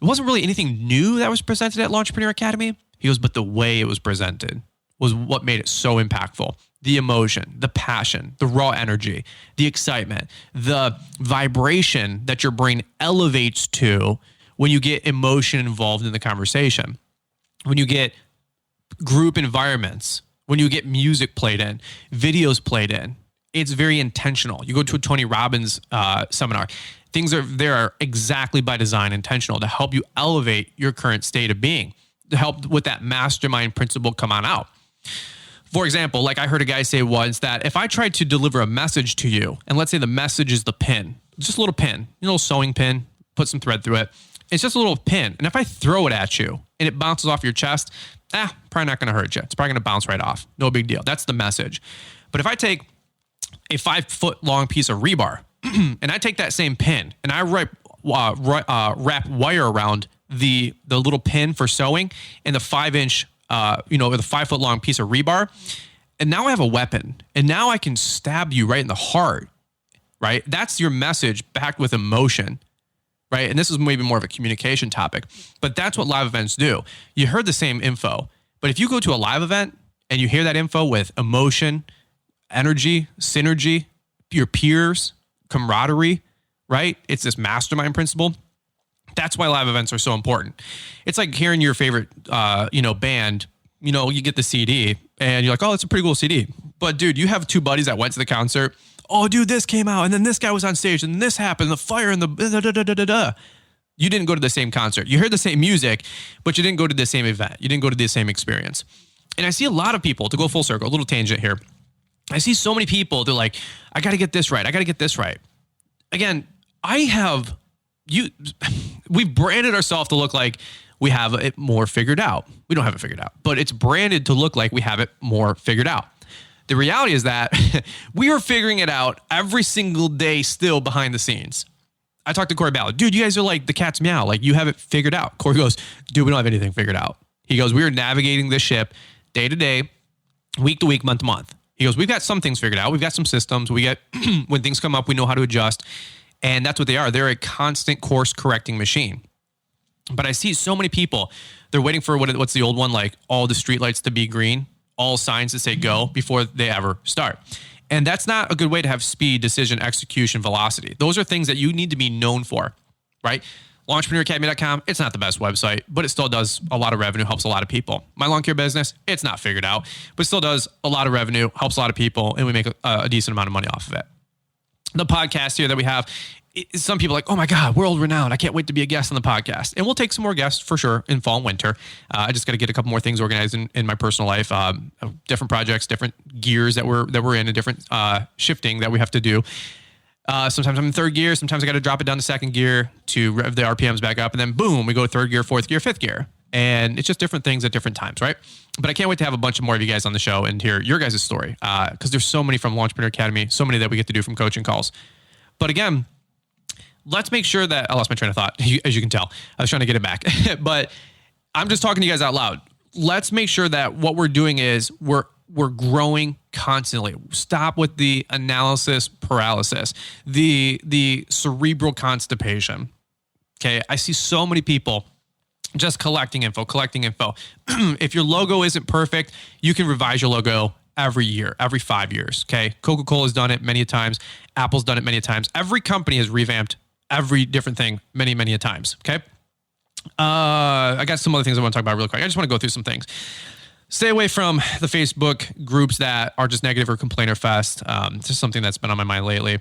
it wasn't really anything new that was presented at Launchpreneur Academy. He goes, but the way it was presented was what made it so impactful. The emotion, the passion, the raw energy, the excitement, the vibration that your brain elevates to when you get emotion involved in the conversation, when you get group environments, when you get music played in, videos played in. It's very intentional. You go to a Tony Robbins seminar. Things are exactly by design intentional to help you elevate your current state of being, to help with that mastermind principle come on out. For example, like I heard a guy say once that if I tried to deliver a message to you, and let's say the message is the pin, just a little pin, a little sewing pin, put some thread through it. It's just a little pin. And if I throw it at you and it bounces off your chest, probably not going to hurt you. It's probably going to bounce right off. No big deal. That's the message. But if I take a 5-foot long piece of rebar and I take that same pin and I wrap wire around the little pin for sewing and the 5-inch, the 5-foot long piece of rebar, and now I have a weapon, and now I can stab you right in the heart, right? That's your message backed with emotion, right? And this is maybe more of a communication topic, but that's what live events do. You heard the same info, but if you go to a live event and you hear that info with emotion, energy, synergy, your peers, camaraderie, right? It's this mastermind principle. That's why live events are so important. It's like hearing your favorite, band, you get the CD and you're like, oh, it's a pretty cool CD. But dude, you have two buddies that went to the concert. Oh, dude, this came out and then this guy was on stage and this happened, the fire and the You didn't go to the same concert. You heard the same music, but you didn't go to the same event. You didn't go to the same experience. And I see a lot of people, to go full circle, a little tangent here. I see so many people, they're like, I got to get this right. I got to get this right. Again, we've branded ourselves to look like we have it more figured out. We don't have it figured out, but it's branded to look like we have it more figured out. The reality is that we are figuring it out every single day still behind the scenes. I talked to Corey Ballard. Dude, you guys are like the cat's meow. Like you have it figured out. Corey goes, dude, we don't have anything figured out. He goes, we are navigating this ship day to day, week to week, month to month. He goes, we've got some things figured out. We've got some systems. We get, when things come up, we know how to adjust. And that's what they are. They're a constant course correcting machine. But I see so many people, they're waiting for what's the old one, like all the streetlights to be green, all signs to say go before they ever start. And that's not a good way to have speed, decision, execution, velocity. Those are things that you need to be known for, right? LaunchpreneurAcademy.com, it's not the best website, but it still does a lot of revenue, helps a lot of people. My lawn care business, it's not figured out, but still does a lot of revenue, helps a lot of people, and we make a decent amount of money off of it. The podcast here that we have, some people are like, oh my God, world renowned. I can't wait to be a guest on the podcast. And we'll take some more guests for sure in fall and winter. I just got to get a couple more things organized in my personal life, different projects, different gears that we're in, a different shifting that we have to do. Sometimes I'm in third gear. Sometimes I got to drop it down to second gear to rev the RPMs back up. And then boom, we go third gear, fourth gear, fifth gear. And it's just different things at different times, right? But I can't wait to have a bunch of more of you guys on the show and hear your guys' story. Because there's so many from Launchpreneur Academy, so many that we get to do from coaching calls. But again, let's make sure that I lost my train of thought, as you can tell. I was trying to get it back. But I'm just talking to you guys out loud. Let's make sure that what we're doing is we're growing constantly. Stop with the analysis paralysis, the cerebral constipation. Okay. I see so many people just collecting info. If your logo isn't perfect, you can revise your logo every year, every 5 years. Okay. Coca-Cola's done it many times. Apple's done it many times. Every company has revamped every different thing many, many times. Okay. I got some other things I want to talk about really quick. I just want to go through some things. Stay away from the Facebook groups that are just negative or complainer fest. It's just something that's been on my mind lately.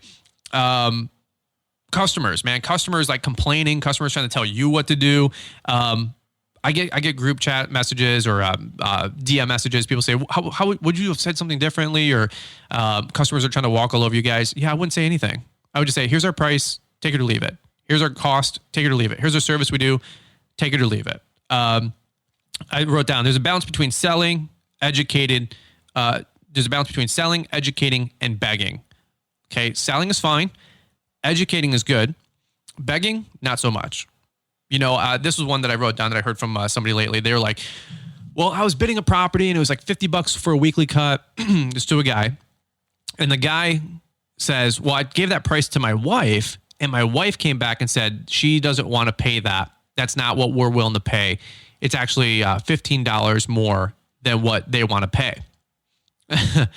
Customers, man, customers like complaining, customers trying to tell you what to do. I get group chat messages or DM messages. People say, how would you have said something differently? Or customers are trying to walk all over you guys. Yeah, I wouldn't say anything. I would just say, here's our price, take it or leave it. Here's our cost, take it or leave it. Here's our service we do, take it or leave it. I wrote down, there's a balance between selling, educating, and begging. Okay, selling is fine. Educating is good. Begging, not so much. You know, this was one that I wrote down that I heard from somebody lately. They were like, well, I was bidding a property and it was like $50 for a weekly cut. Just to a guy. And the guy says, well, I gave that price to my wife and my wife came back and said, she doesn't want to pay that. That's not what we're willing to pay. It's actually $15 more than what they want to pay. And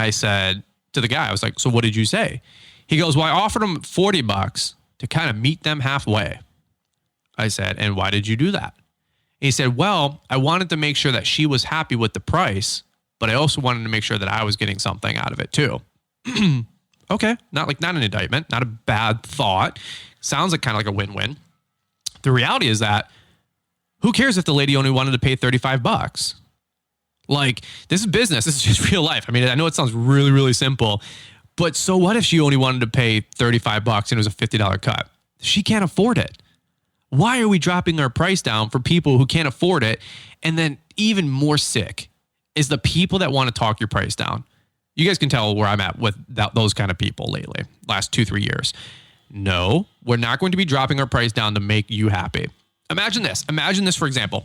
I said to the guy, I was like, so what did you say? He goes, well, I offered him $40 to kind of meet them halfway. I said, and why did you do that? He said, well, I wanted to make sure that she was happy with the price, but I also wanted to make sure that I was getting something out of it too. Okay. Not an indictment, not a bad thought. Sounds like kind of like a win-win. The reality is that who cares if the lady only wanted to pay $35? Like, this is business. This is just real life. I mean, I know it sounds really, really simple, but so what if she only wanted to pay $35 and it was a $50 cut? She can't afford it. Why are we dropping our price down for people who can't afford it? And then even more sick is the people that want to talk your price down. You guys can tell where I'm at with those kind of people lately, last 2-3 years. No, we're not going to be dropping our price down to make you happy. Imagine this. Imagine this, for example.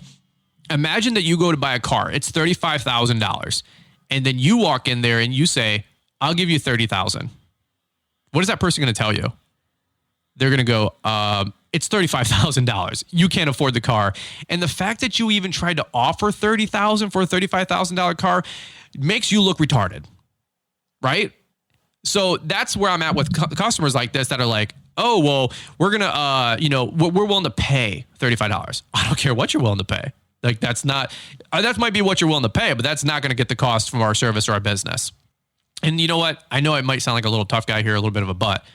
Imagine that you go to buy a car. It's $35,000. And then you walk in there and you say, I'll give you $30,000. What is that person going to tell you? They're going to go, it's $35,000. You can't afford the car. And the fact that you even tried to offer $30,000 for a $35,000 car makes you look retarded, right? So that's where I'm at with customers like this that are like, oh, well, we're going to, we're willing to pay $35. I don't care what you're willing to pay. Like that might be what you're willing to pay, but that's not going to get the cost from our service or our business. And you know what? I know it might sound like a little tough guy here, a little bit of a butt,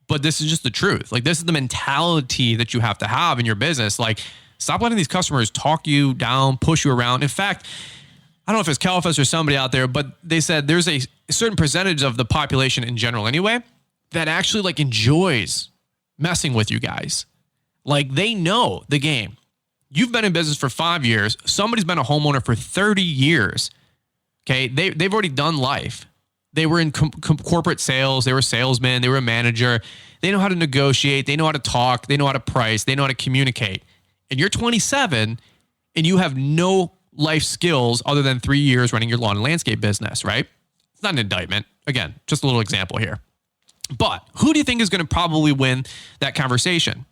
but this is just the truth. Like this is the mentality that you have to have in your business. Like stop letting these customers talk you down, push you around. In fact, I don't know if it's Califas or somebody out there, but they said there's a certain percentage of the population in general anyway, that actually like enjoys messing with you guys. Like they know the game. You've been in business for 5 years. Somebody's been a homeowner for 30 years. Okay. They've already done life. They were in corporate sales. They were salesmen. They were a manager. They know how to negotiate. They know how to talk. They know how to price. They know how to communicate. And you're 27 and you have no life skills other than 3 years running your lawn and landscape business, right? It's not an indictment. Again, just a little example here. But who do you think is going to probably win that conversation?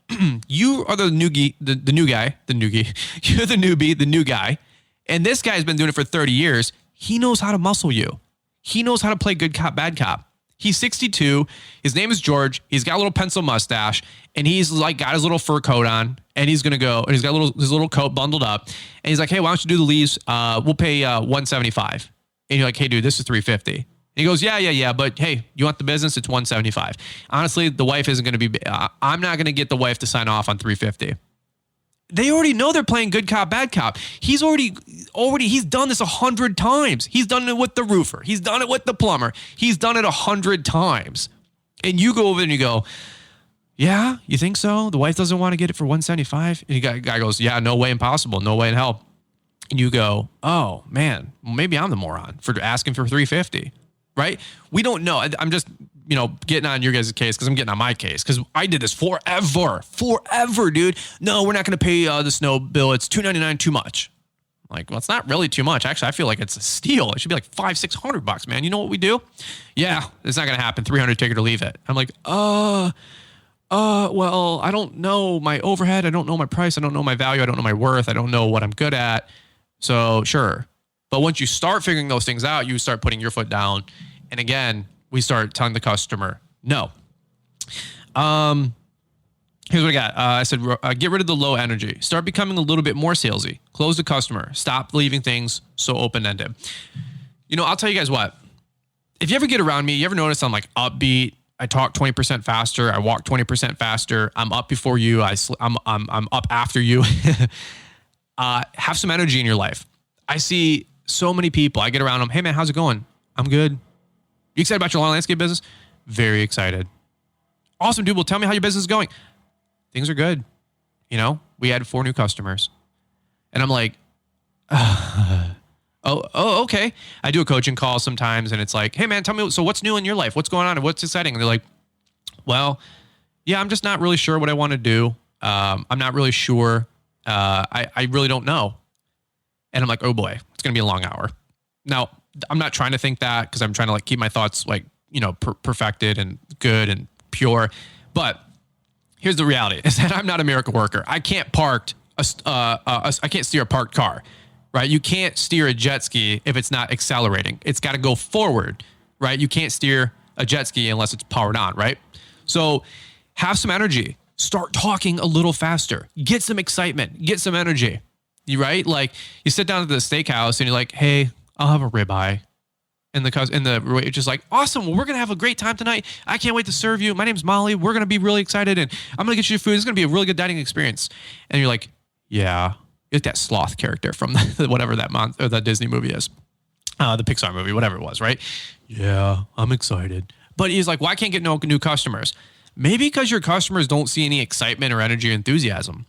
You are the new guy. You're the newbie, the new guy. And this guy's been doing it for 30 years. He knows how to muscle you. He knows how to play good cop, bad cop. He's 62. His name is George. He's got a little pencil mustache and he's like got his little fur coat on and he's going to go and he's got his little coat bundled up and he's like, hey, why don't you do the leaves? We'll pay $175. And you're like, hey dude, this is $350. And he goes, yeah. But hey, you want the business? It's $175. Honestly, the wife isn't going to be, I'm not going to get the wife to sign off on $350. They already know they're playing good cop, bad cop. He's done this 100 times. He's done it with the roofer. He's done it with the plumber. He's done it 100 times. And you go over and you go, yeah, you think so? The wife doesn't want to get it for $175? And the guy goes, yeah, no way impossible. No way in hell. And you go, oh man, well, maybe I'm the moron for asking for $350, right? We don't know. I'm just, getting on your guys' case because I'm getting on my case because I did this forever, dude. No, we're not going to pay the snow bill. It's $299 too much. Like, well, it's not really too much. Actually, I feel like it's a steal. It should be like $500-$600, man. You know what we do? Yeah, it's not going to happen. $300, take it or leave it. I'm like, well, I don't know my overhead. I don't know my price. I don't know my value. I don't know my worth. I don't know what I'm good at. So sure. But once you start figuring those things out, you start putting your foot down. And again, we start telling the customer, no. Here's what I got. I said, get rid of the low energy. Start becoming a little bit more salesy. Close the customer. Stop leaving things so open-ended. You know, I'll tell you guys what. If you ever get around me, you ever notice I'm like upbeat? I talk 20% faster. I walk 20% faster. I'm up before you. I'm up after you. Have some energy in your life. I see so many people. I get around them. Hey man, how's it going? I'm good. You excited about your lawn landscape business? Very excited. Awesome, dude. Well, tell me how your business is going. Things are good. You know, we had 4 new customers. And I'm like, okay. I do a coaching call sometimes and it's like, hey man, tell me, so what's new in your life? What's going on and what's exciting? And they're like, well, yeah, I'm just not really sure what I want to do. I'm not really sure. I really don't know. And I'm like, oh boy, it's going to be a long hour. Now, I'm not trying to think that because I'm trying to like keep my thoughts like, you know, perfected and good and pure. But here's the reality is that I'm not a miracle worker. I can't I can't steer a parked car, right? You can't steer a jet ski if it's not accelerating. It's got to go forward, right? You can't steer a jet ski unless it's powered on, right? So have some energy. Start talking a little faster. Get some excitement. Get some energy. You right? Like you sit down at the steakhouse and you're like, hey, I'll have a ribeye. And the just like, awesome. Well, we're going to have a great time tonight. I can't wait to serve you. My name's Molly. We're going to be really excited and I'm going to get you food. It's going to be a really good dining experience. And you're like, yeah, it's that sloth character from whatever that or that Disney movie is, the Pixar movie, whatever it was, right? Yeah, I'm excited. But he's like, well, I can't get no new customers. Maybe because your customers don't see any excitement or energy or enthusiasm.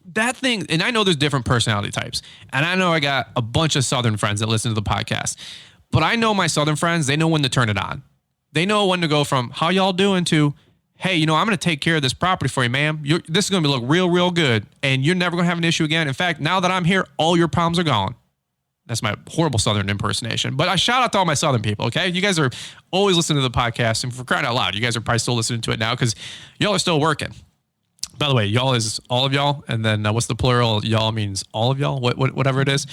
That thing, and I know there's different personality types. And I know I got a bunch of Southern friends that listen to the podcast. But I know my Southern friends, they know when to turn it on. They know when to go from, how y'all doing, to, hey, you know, I'm going to take care of this property for you, ma'am. This is going to look real, real good. And you're never going to have an issue again. In fact, now that I'm here, all your problems are gone. That's my horrible Southern impersonation. But I shout out to all my Southern people, okay? You guys are always listening to the podcast. And for crying out loud, you guys are probably still listening to it now because y'all are still working. By the way, y'all is all of y'all. And then what's the plural? Y'all means all of y'all, whatever it is.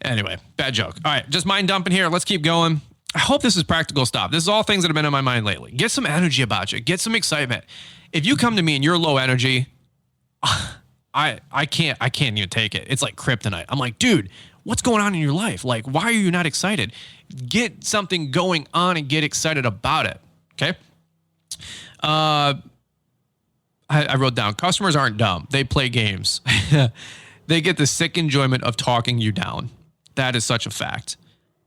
Anyway, bad joke. All right, just mind dumping here. Let's keep going. I hope this is practical stuff. This is all things that have been on my mind lately. Get some energy about you. Get some excitement. If you come to me and you're low energy, I can't even take it. It's like kryptonite. I'm like, dude, what's going on in your life? Like, why are you not excited? Get something going on and get excited about it. Okay. I wrote down, customers aren't dumb. They play games. They get the sick enjoyment of talking you down. That is such a fact.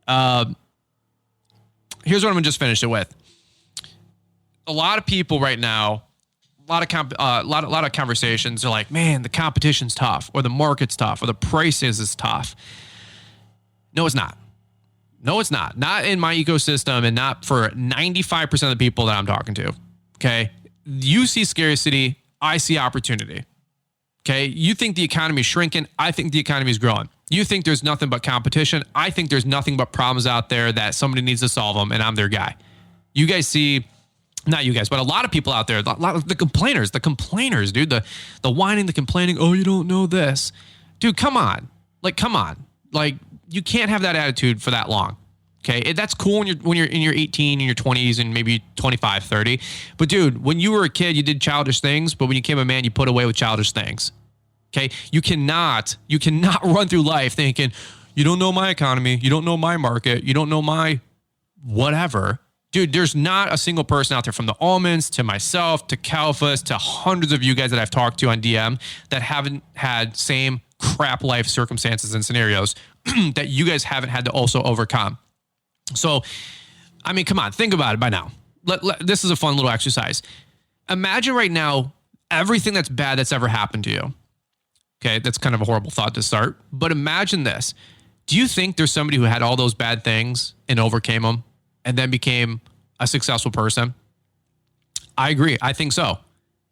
Here's what I'm gonna just finish it with. A lot of people right now, a lot of conversations are like, man, the competition's tough, or the market's tough, or the price is tough. No, it's not. No, it's not. Not in my ecosystem, and not for 95% of the people that I'm talking to. Okay, you see scarcity, I see opportunity. Okay, you think the economy is shrinking, I think the economy is growing. You think there's nothing but competition, I think there's nothing but problems out there that somebody needs to solve them, and I'm their guy. You guys see, not you guys, but a lot of people out there, a lot of the complainers, dude, the whining, the complaining, oh, you don't know this. Dude, come on. Like, you can't have that attitude for that long. Okay, that's cool when you're in your 18, in your 20s, and maybe 25, 30. But dude, when you were a kid, you did childish things, but when you became a man, you put away with childish things. Okay, you cannot run through life thinking, you don't know my economy, you don't know my market, you don't know my whatever. Dude, there's not a single person out there, from the almonds to myself to Kalfas to hundreds of you guys that I've talked to on DM, that haven't had same crap life circumstances and scenarios that you guys haven't had to also overcome. So, I mean, come on, think about it by now. This is a fun little exercise. Imagine right now everything that's bad that's ever happened to you. Okay, that's kind of a horrible thought to start, but imagine this. Do you think there's somebody who had all those bad things and overcame them and then became a successful person? I agree. I think so.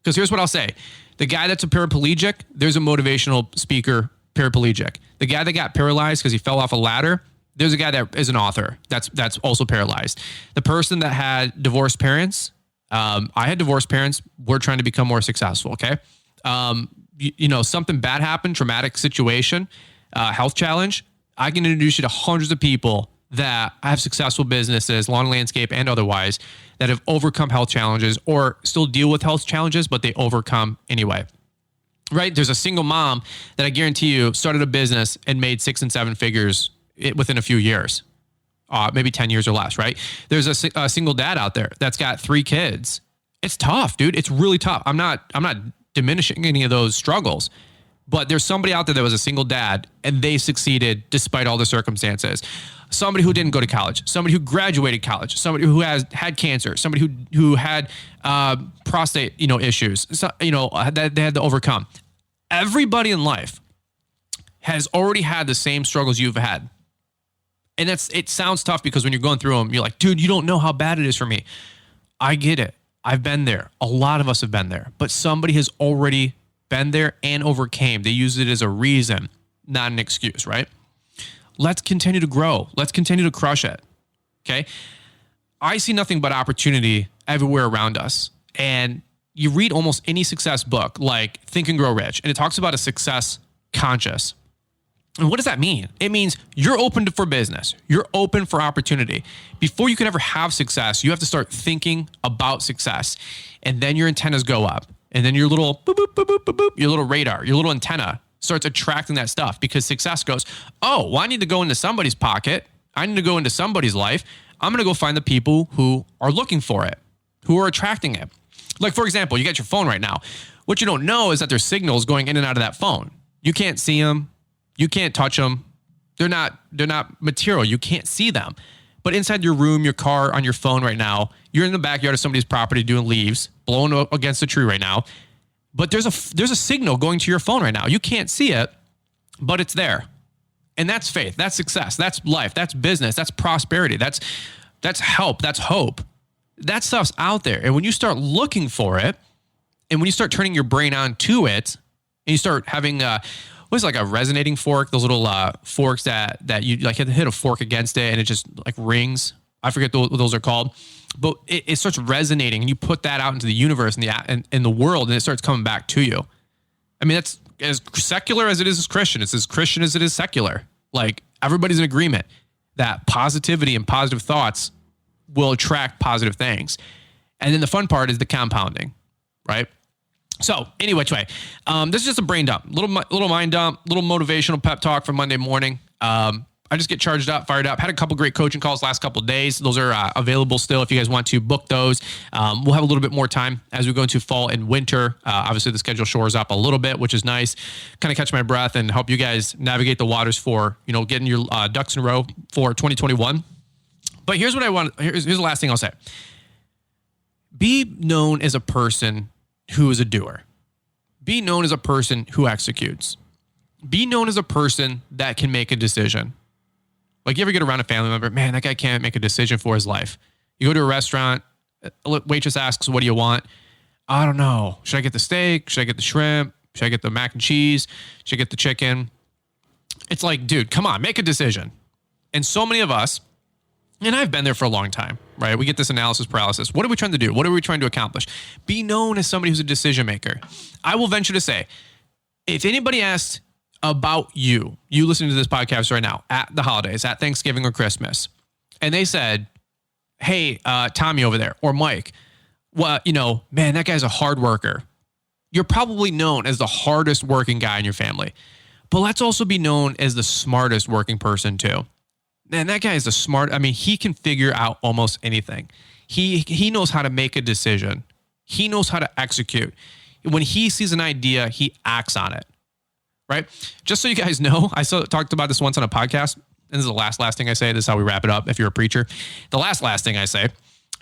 Because here's what I'll say. The guy that's a paraplegic, there's a motivational speaker paraplegic. The guy that got paralyzed because he fell off a ladder, there's a guy that is an author that's also paralyzed. The person that had divorced parents, I had divorced parents. We're trying to become more successful. Okay. Something bad happened, traumatic situation, health challenge. I can introduce you to hundreds of people that have successful businesses, lawn landscape and otherwise, that have overcome health challenges or still deal with health challenges, but they overcome anyway. Right? There's a single mom that I guarantee you started a business and made 6 and 7 figures within a few years, maybe 10 years or less, right? There's a single dad out there that's got 3 kids. It's tough, dude. It's really tough. I'm not diminishing any of those struggles, but there's somebody out there that was a single dad and they succeeded despite all the circumstances. Somebody who didn't go to college, somebody who graduated college, somebody who had cancer, somebody who had prostate, issues, that they had to overcome. Everybody in life has already had the same struggles you've had. And it sounds tough because when you're going through them, you're like, dude, you don't know how bad it is for me. I get it. I've been there. A lot of us have been there, but somebody has already been there and overcame. They use it as a reason, not an excuse, right? Let's continue to grow. Let's continue to crush it. Okay. I see nothing but opportunity everywhere around us. And you read almost any success book like Think and Grow Rich, and it talks about a success conscious. And what does that mean? It means you're open for business. You're open for opportunity. Before you can ever have success, you have to start thinking about success. And then your antennas go up. And then your little boop, boop, boop, boop, boop, boop, your little radar, your little antenna starts attracting that stuff because success goes, oh, well, I need to go into somebody's pocket. I need to go into somebody's life. I'm going to go find the people who are looking for it, who are attracting it. Like, for example, you got your phone right now. What you don't know is that there's signals going in and out of that phone. You can't see them. You can't touch them. They're not material. You can't see them. But inside your room, your car, on your phone right now, you're in the backyard of somebody's property doing leaves, blowing against a tree right now. But there's a signal going to your phone right now. You can't see it, but it's there. And that's faith. That's success. That's life. That's business. That's prosperity. That's help. That's hope. That stuff's out there. And when you start looking for it, and when you start turning your brain on to it, and you start having like a resonating fork, those little forks that you like hit a fork against it and it just like rings. I forget what those are called, but it starts resonating and you put that out into the universe and in the world and it starts coming back to you. I mean, that's as secular as it is as Christian. It's as Christian as it is secular. Like everybody's in agreement that positivity and positive thoughts will attract positive things. And then the fun part is the compounding, right? So any which way, this is just a brain dump, little mind dump, little motivational pep talk for Monday morning. I just get charged up, fired up. Had a couple great coaching calls last couple of days. Those are available still if you guys want to book those. We'll have a little bit more time as we go into fall and winter. Obviously, the schedule shores up a little bit, which is nice. Kind of catch my breath and help you guys navigate the waters for getting your ducks in a row for 2021. But here's what I want. Here's the last thing I'll say. Be known as a person who is a doer. Be known as a person who executes. Be known as a person that can make a decision. Like you ever get around a family member, man, that guy can't make a decision for his life. You go to a restaurant, waitress asks, what do you want? I don't know. Should I get the steak? Should I get the shrimp? Should I get the mac and cheese? Should I get the chicken? It's like, dude, come on, make a decision. And so many of us, and I've been there for a long time, right? We get this analysis paralysis. What are we trying to do? What are we trying to accomplish? Be known as somebody who's a decision maker. I will venture to say, if anybody asked about you listening to this podcast right now at the holidays, at Thanksgiving or Christmas, and they said, hey, Tommy over there, or Mike, well, man, that guy's a hard worker. You're probably known as the hardest working guy in your family, but let's also be known as the smartest working person too. Man, that guy is he can figure out almost anything. He knows how to make a decision. He knows how to execute. When he sees an idea, he acts on it, right? Just so you guys know, I talked about this once on a podcast, and this is the last thing I say. This is how we wrap it up if you're a preacher. The last thing I say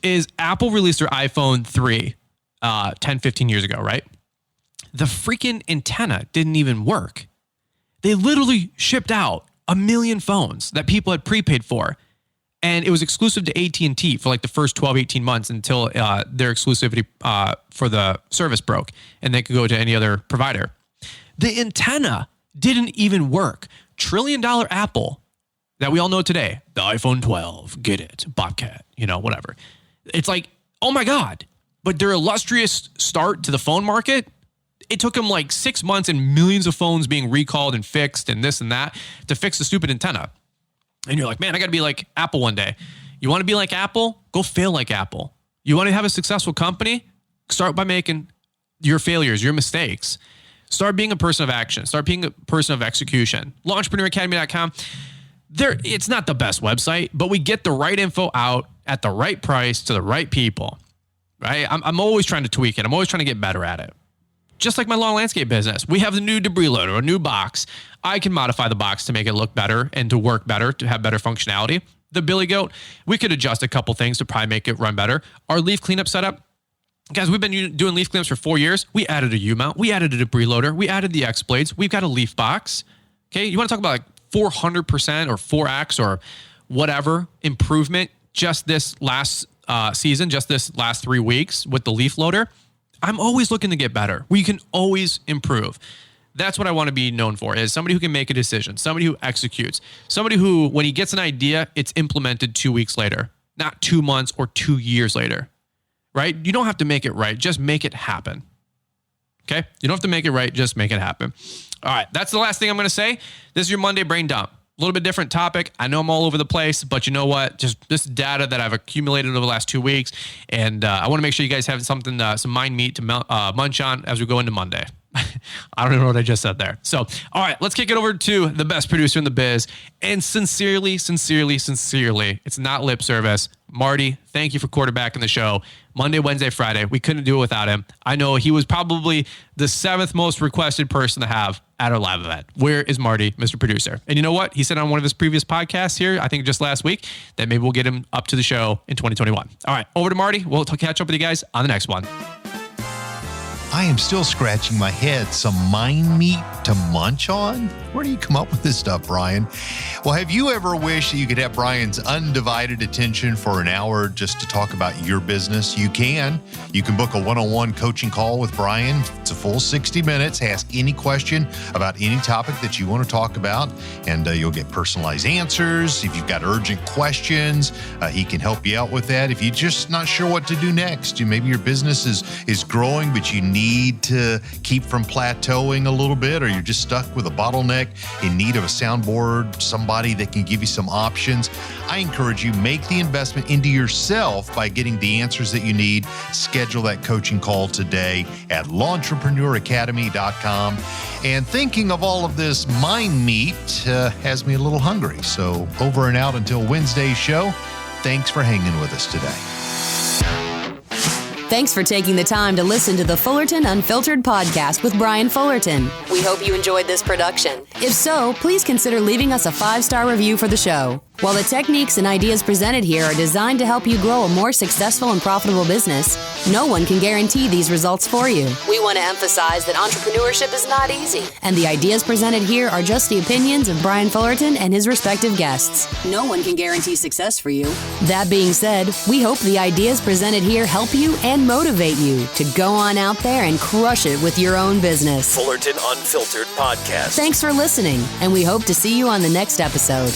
is Apple released their iPhone 3 10, 15 years ago, right? The freaking antenna didn't even work. They literally shipped out 1 million phones that people had prepaid for. And it was exclusive to AT&T for like the first 12, 18 months until their exclusivity for the service broke and they could go to any other provider. The antenna didn't even work. $1 trillion Apple that we all know today, the iPhone 12, get it, Bobcat, whatever. It's like, oh my God, But their illustrious start to the phone market, it took them like 6 months and millions of phones being recalled and fixed and this and that to fix the stupid antenna. And you're like, man, I got to be like Apple one day. You want to be like Apple? Go fail like Apple. You want to have a successful company? Start by making your failures, your mistakes. Start being a person of action. Start being a person of execution. Launchpreneuracademy.com. It's not the best website, but we get the right info out at the right price to the right people. Right? I'm always trying to tweak it. I'm always trying to get better at it. Just like my lawn landscape business, we have the new debris loader, a new box. I can modify the box to make it look better and to work better, to have better functionality. The Billy Goat, we could adjust a couple things to probably make it run better. Our leaf cleanup setup, guys, we've been doing leaf cleanups for 4 years. We added a U-mount. We added a debris loader. We added the X-blades. We've got a leaf box. Okay, you want to talk about like 400% or 4X or whatever improvement just this last season, just this last 3 weeks with the leaf loader. I'm always looking to get better. We can always improve. That's what I want to be known for, is somebody who can make a decision, somebody who executes, somebody who, when he gets an idea, it's implemented 2 weeks later, not 2 months or 2 years later, right? You don't have to make it right. Just make it happen. Okay? You don't have to make it right. Just make it happen. All right. That's the last thing I'm going to say. This is your Monday Brain Dump. A little bit different topic. I know I'm all over the place, but you know what? Just this data that I've accumulated over the last 2 weeks. And I want to make sure you guys have something, some mind meat to munch on as we go into Monday. I don't even know what I just said there. So, all right, let's kick it over to the best producer in the biz. And sincerely, it's not lip service. Marty, thank you for quarterbacking the show. Monday, Wednesday, Friday. We couldn't do it without him. I know he was probably the 7th most requested person to have at our live event. Where is Marty, Mr. Producer? And you know what? He said on one of his previous podcasts here, I think just last week, that maybe we'll get him up to the show in 2021. All right, over to Marty. We'll catch up with you guys on the next one. I am still scratching my head. Some mind meat to munch on? Where do you come up with this stuff, Brian? Well, have you ever wished that you could have Brian's undivided attention for an hour just to talk about your business? You can. You can book a one-on-one coaching call with Brian. It's a full 60 minutes. Ask any question about any topic that you want to talk about, and you'll get personalized answers. If you've got urgent questions, he can help you out with that. If you're just not sure what to do next, maybe your business is growing, but you need to keep from plateauing a little bit, or you're just stuck with a bottleneck in need of a soundboard, somebody that can give you some options, I encourage you, make the investment into yourself by getting the answers that you need. Schedule that coaching call today at launchpreneuracademy.com. And thinking of all of this mind meat has me a little hungry. So over and out until Wednesday's show. Thanks for hanging with us today. Thanks for taking the time to listen to the Fullerton Unfiltered podcast with Brian Fullerton. We hope you enjoyed this production. If so, please consider leaving us a 5-star review for the show. While the techniques and ideas presented here are designed to help you grow a more successful and profitable business, no one can guarantee these results for you. We want to emphasize that entrepreneurship is not easy, and the ideas presented here are just the opinions of Brian Fullerton and his respective guests. No one can guarantee success for you. That being said, we hope the ideas presented here help you and motivate you to go on out there and crush it with your own business. Fullerton Unfiltered Podcast. Thanks for listening, and we hope to see you on the next episode.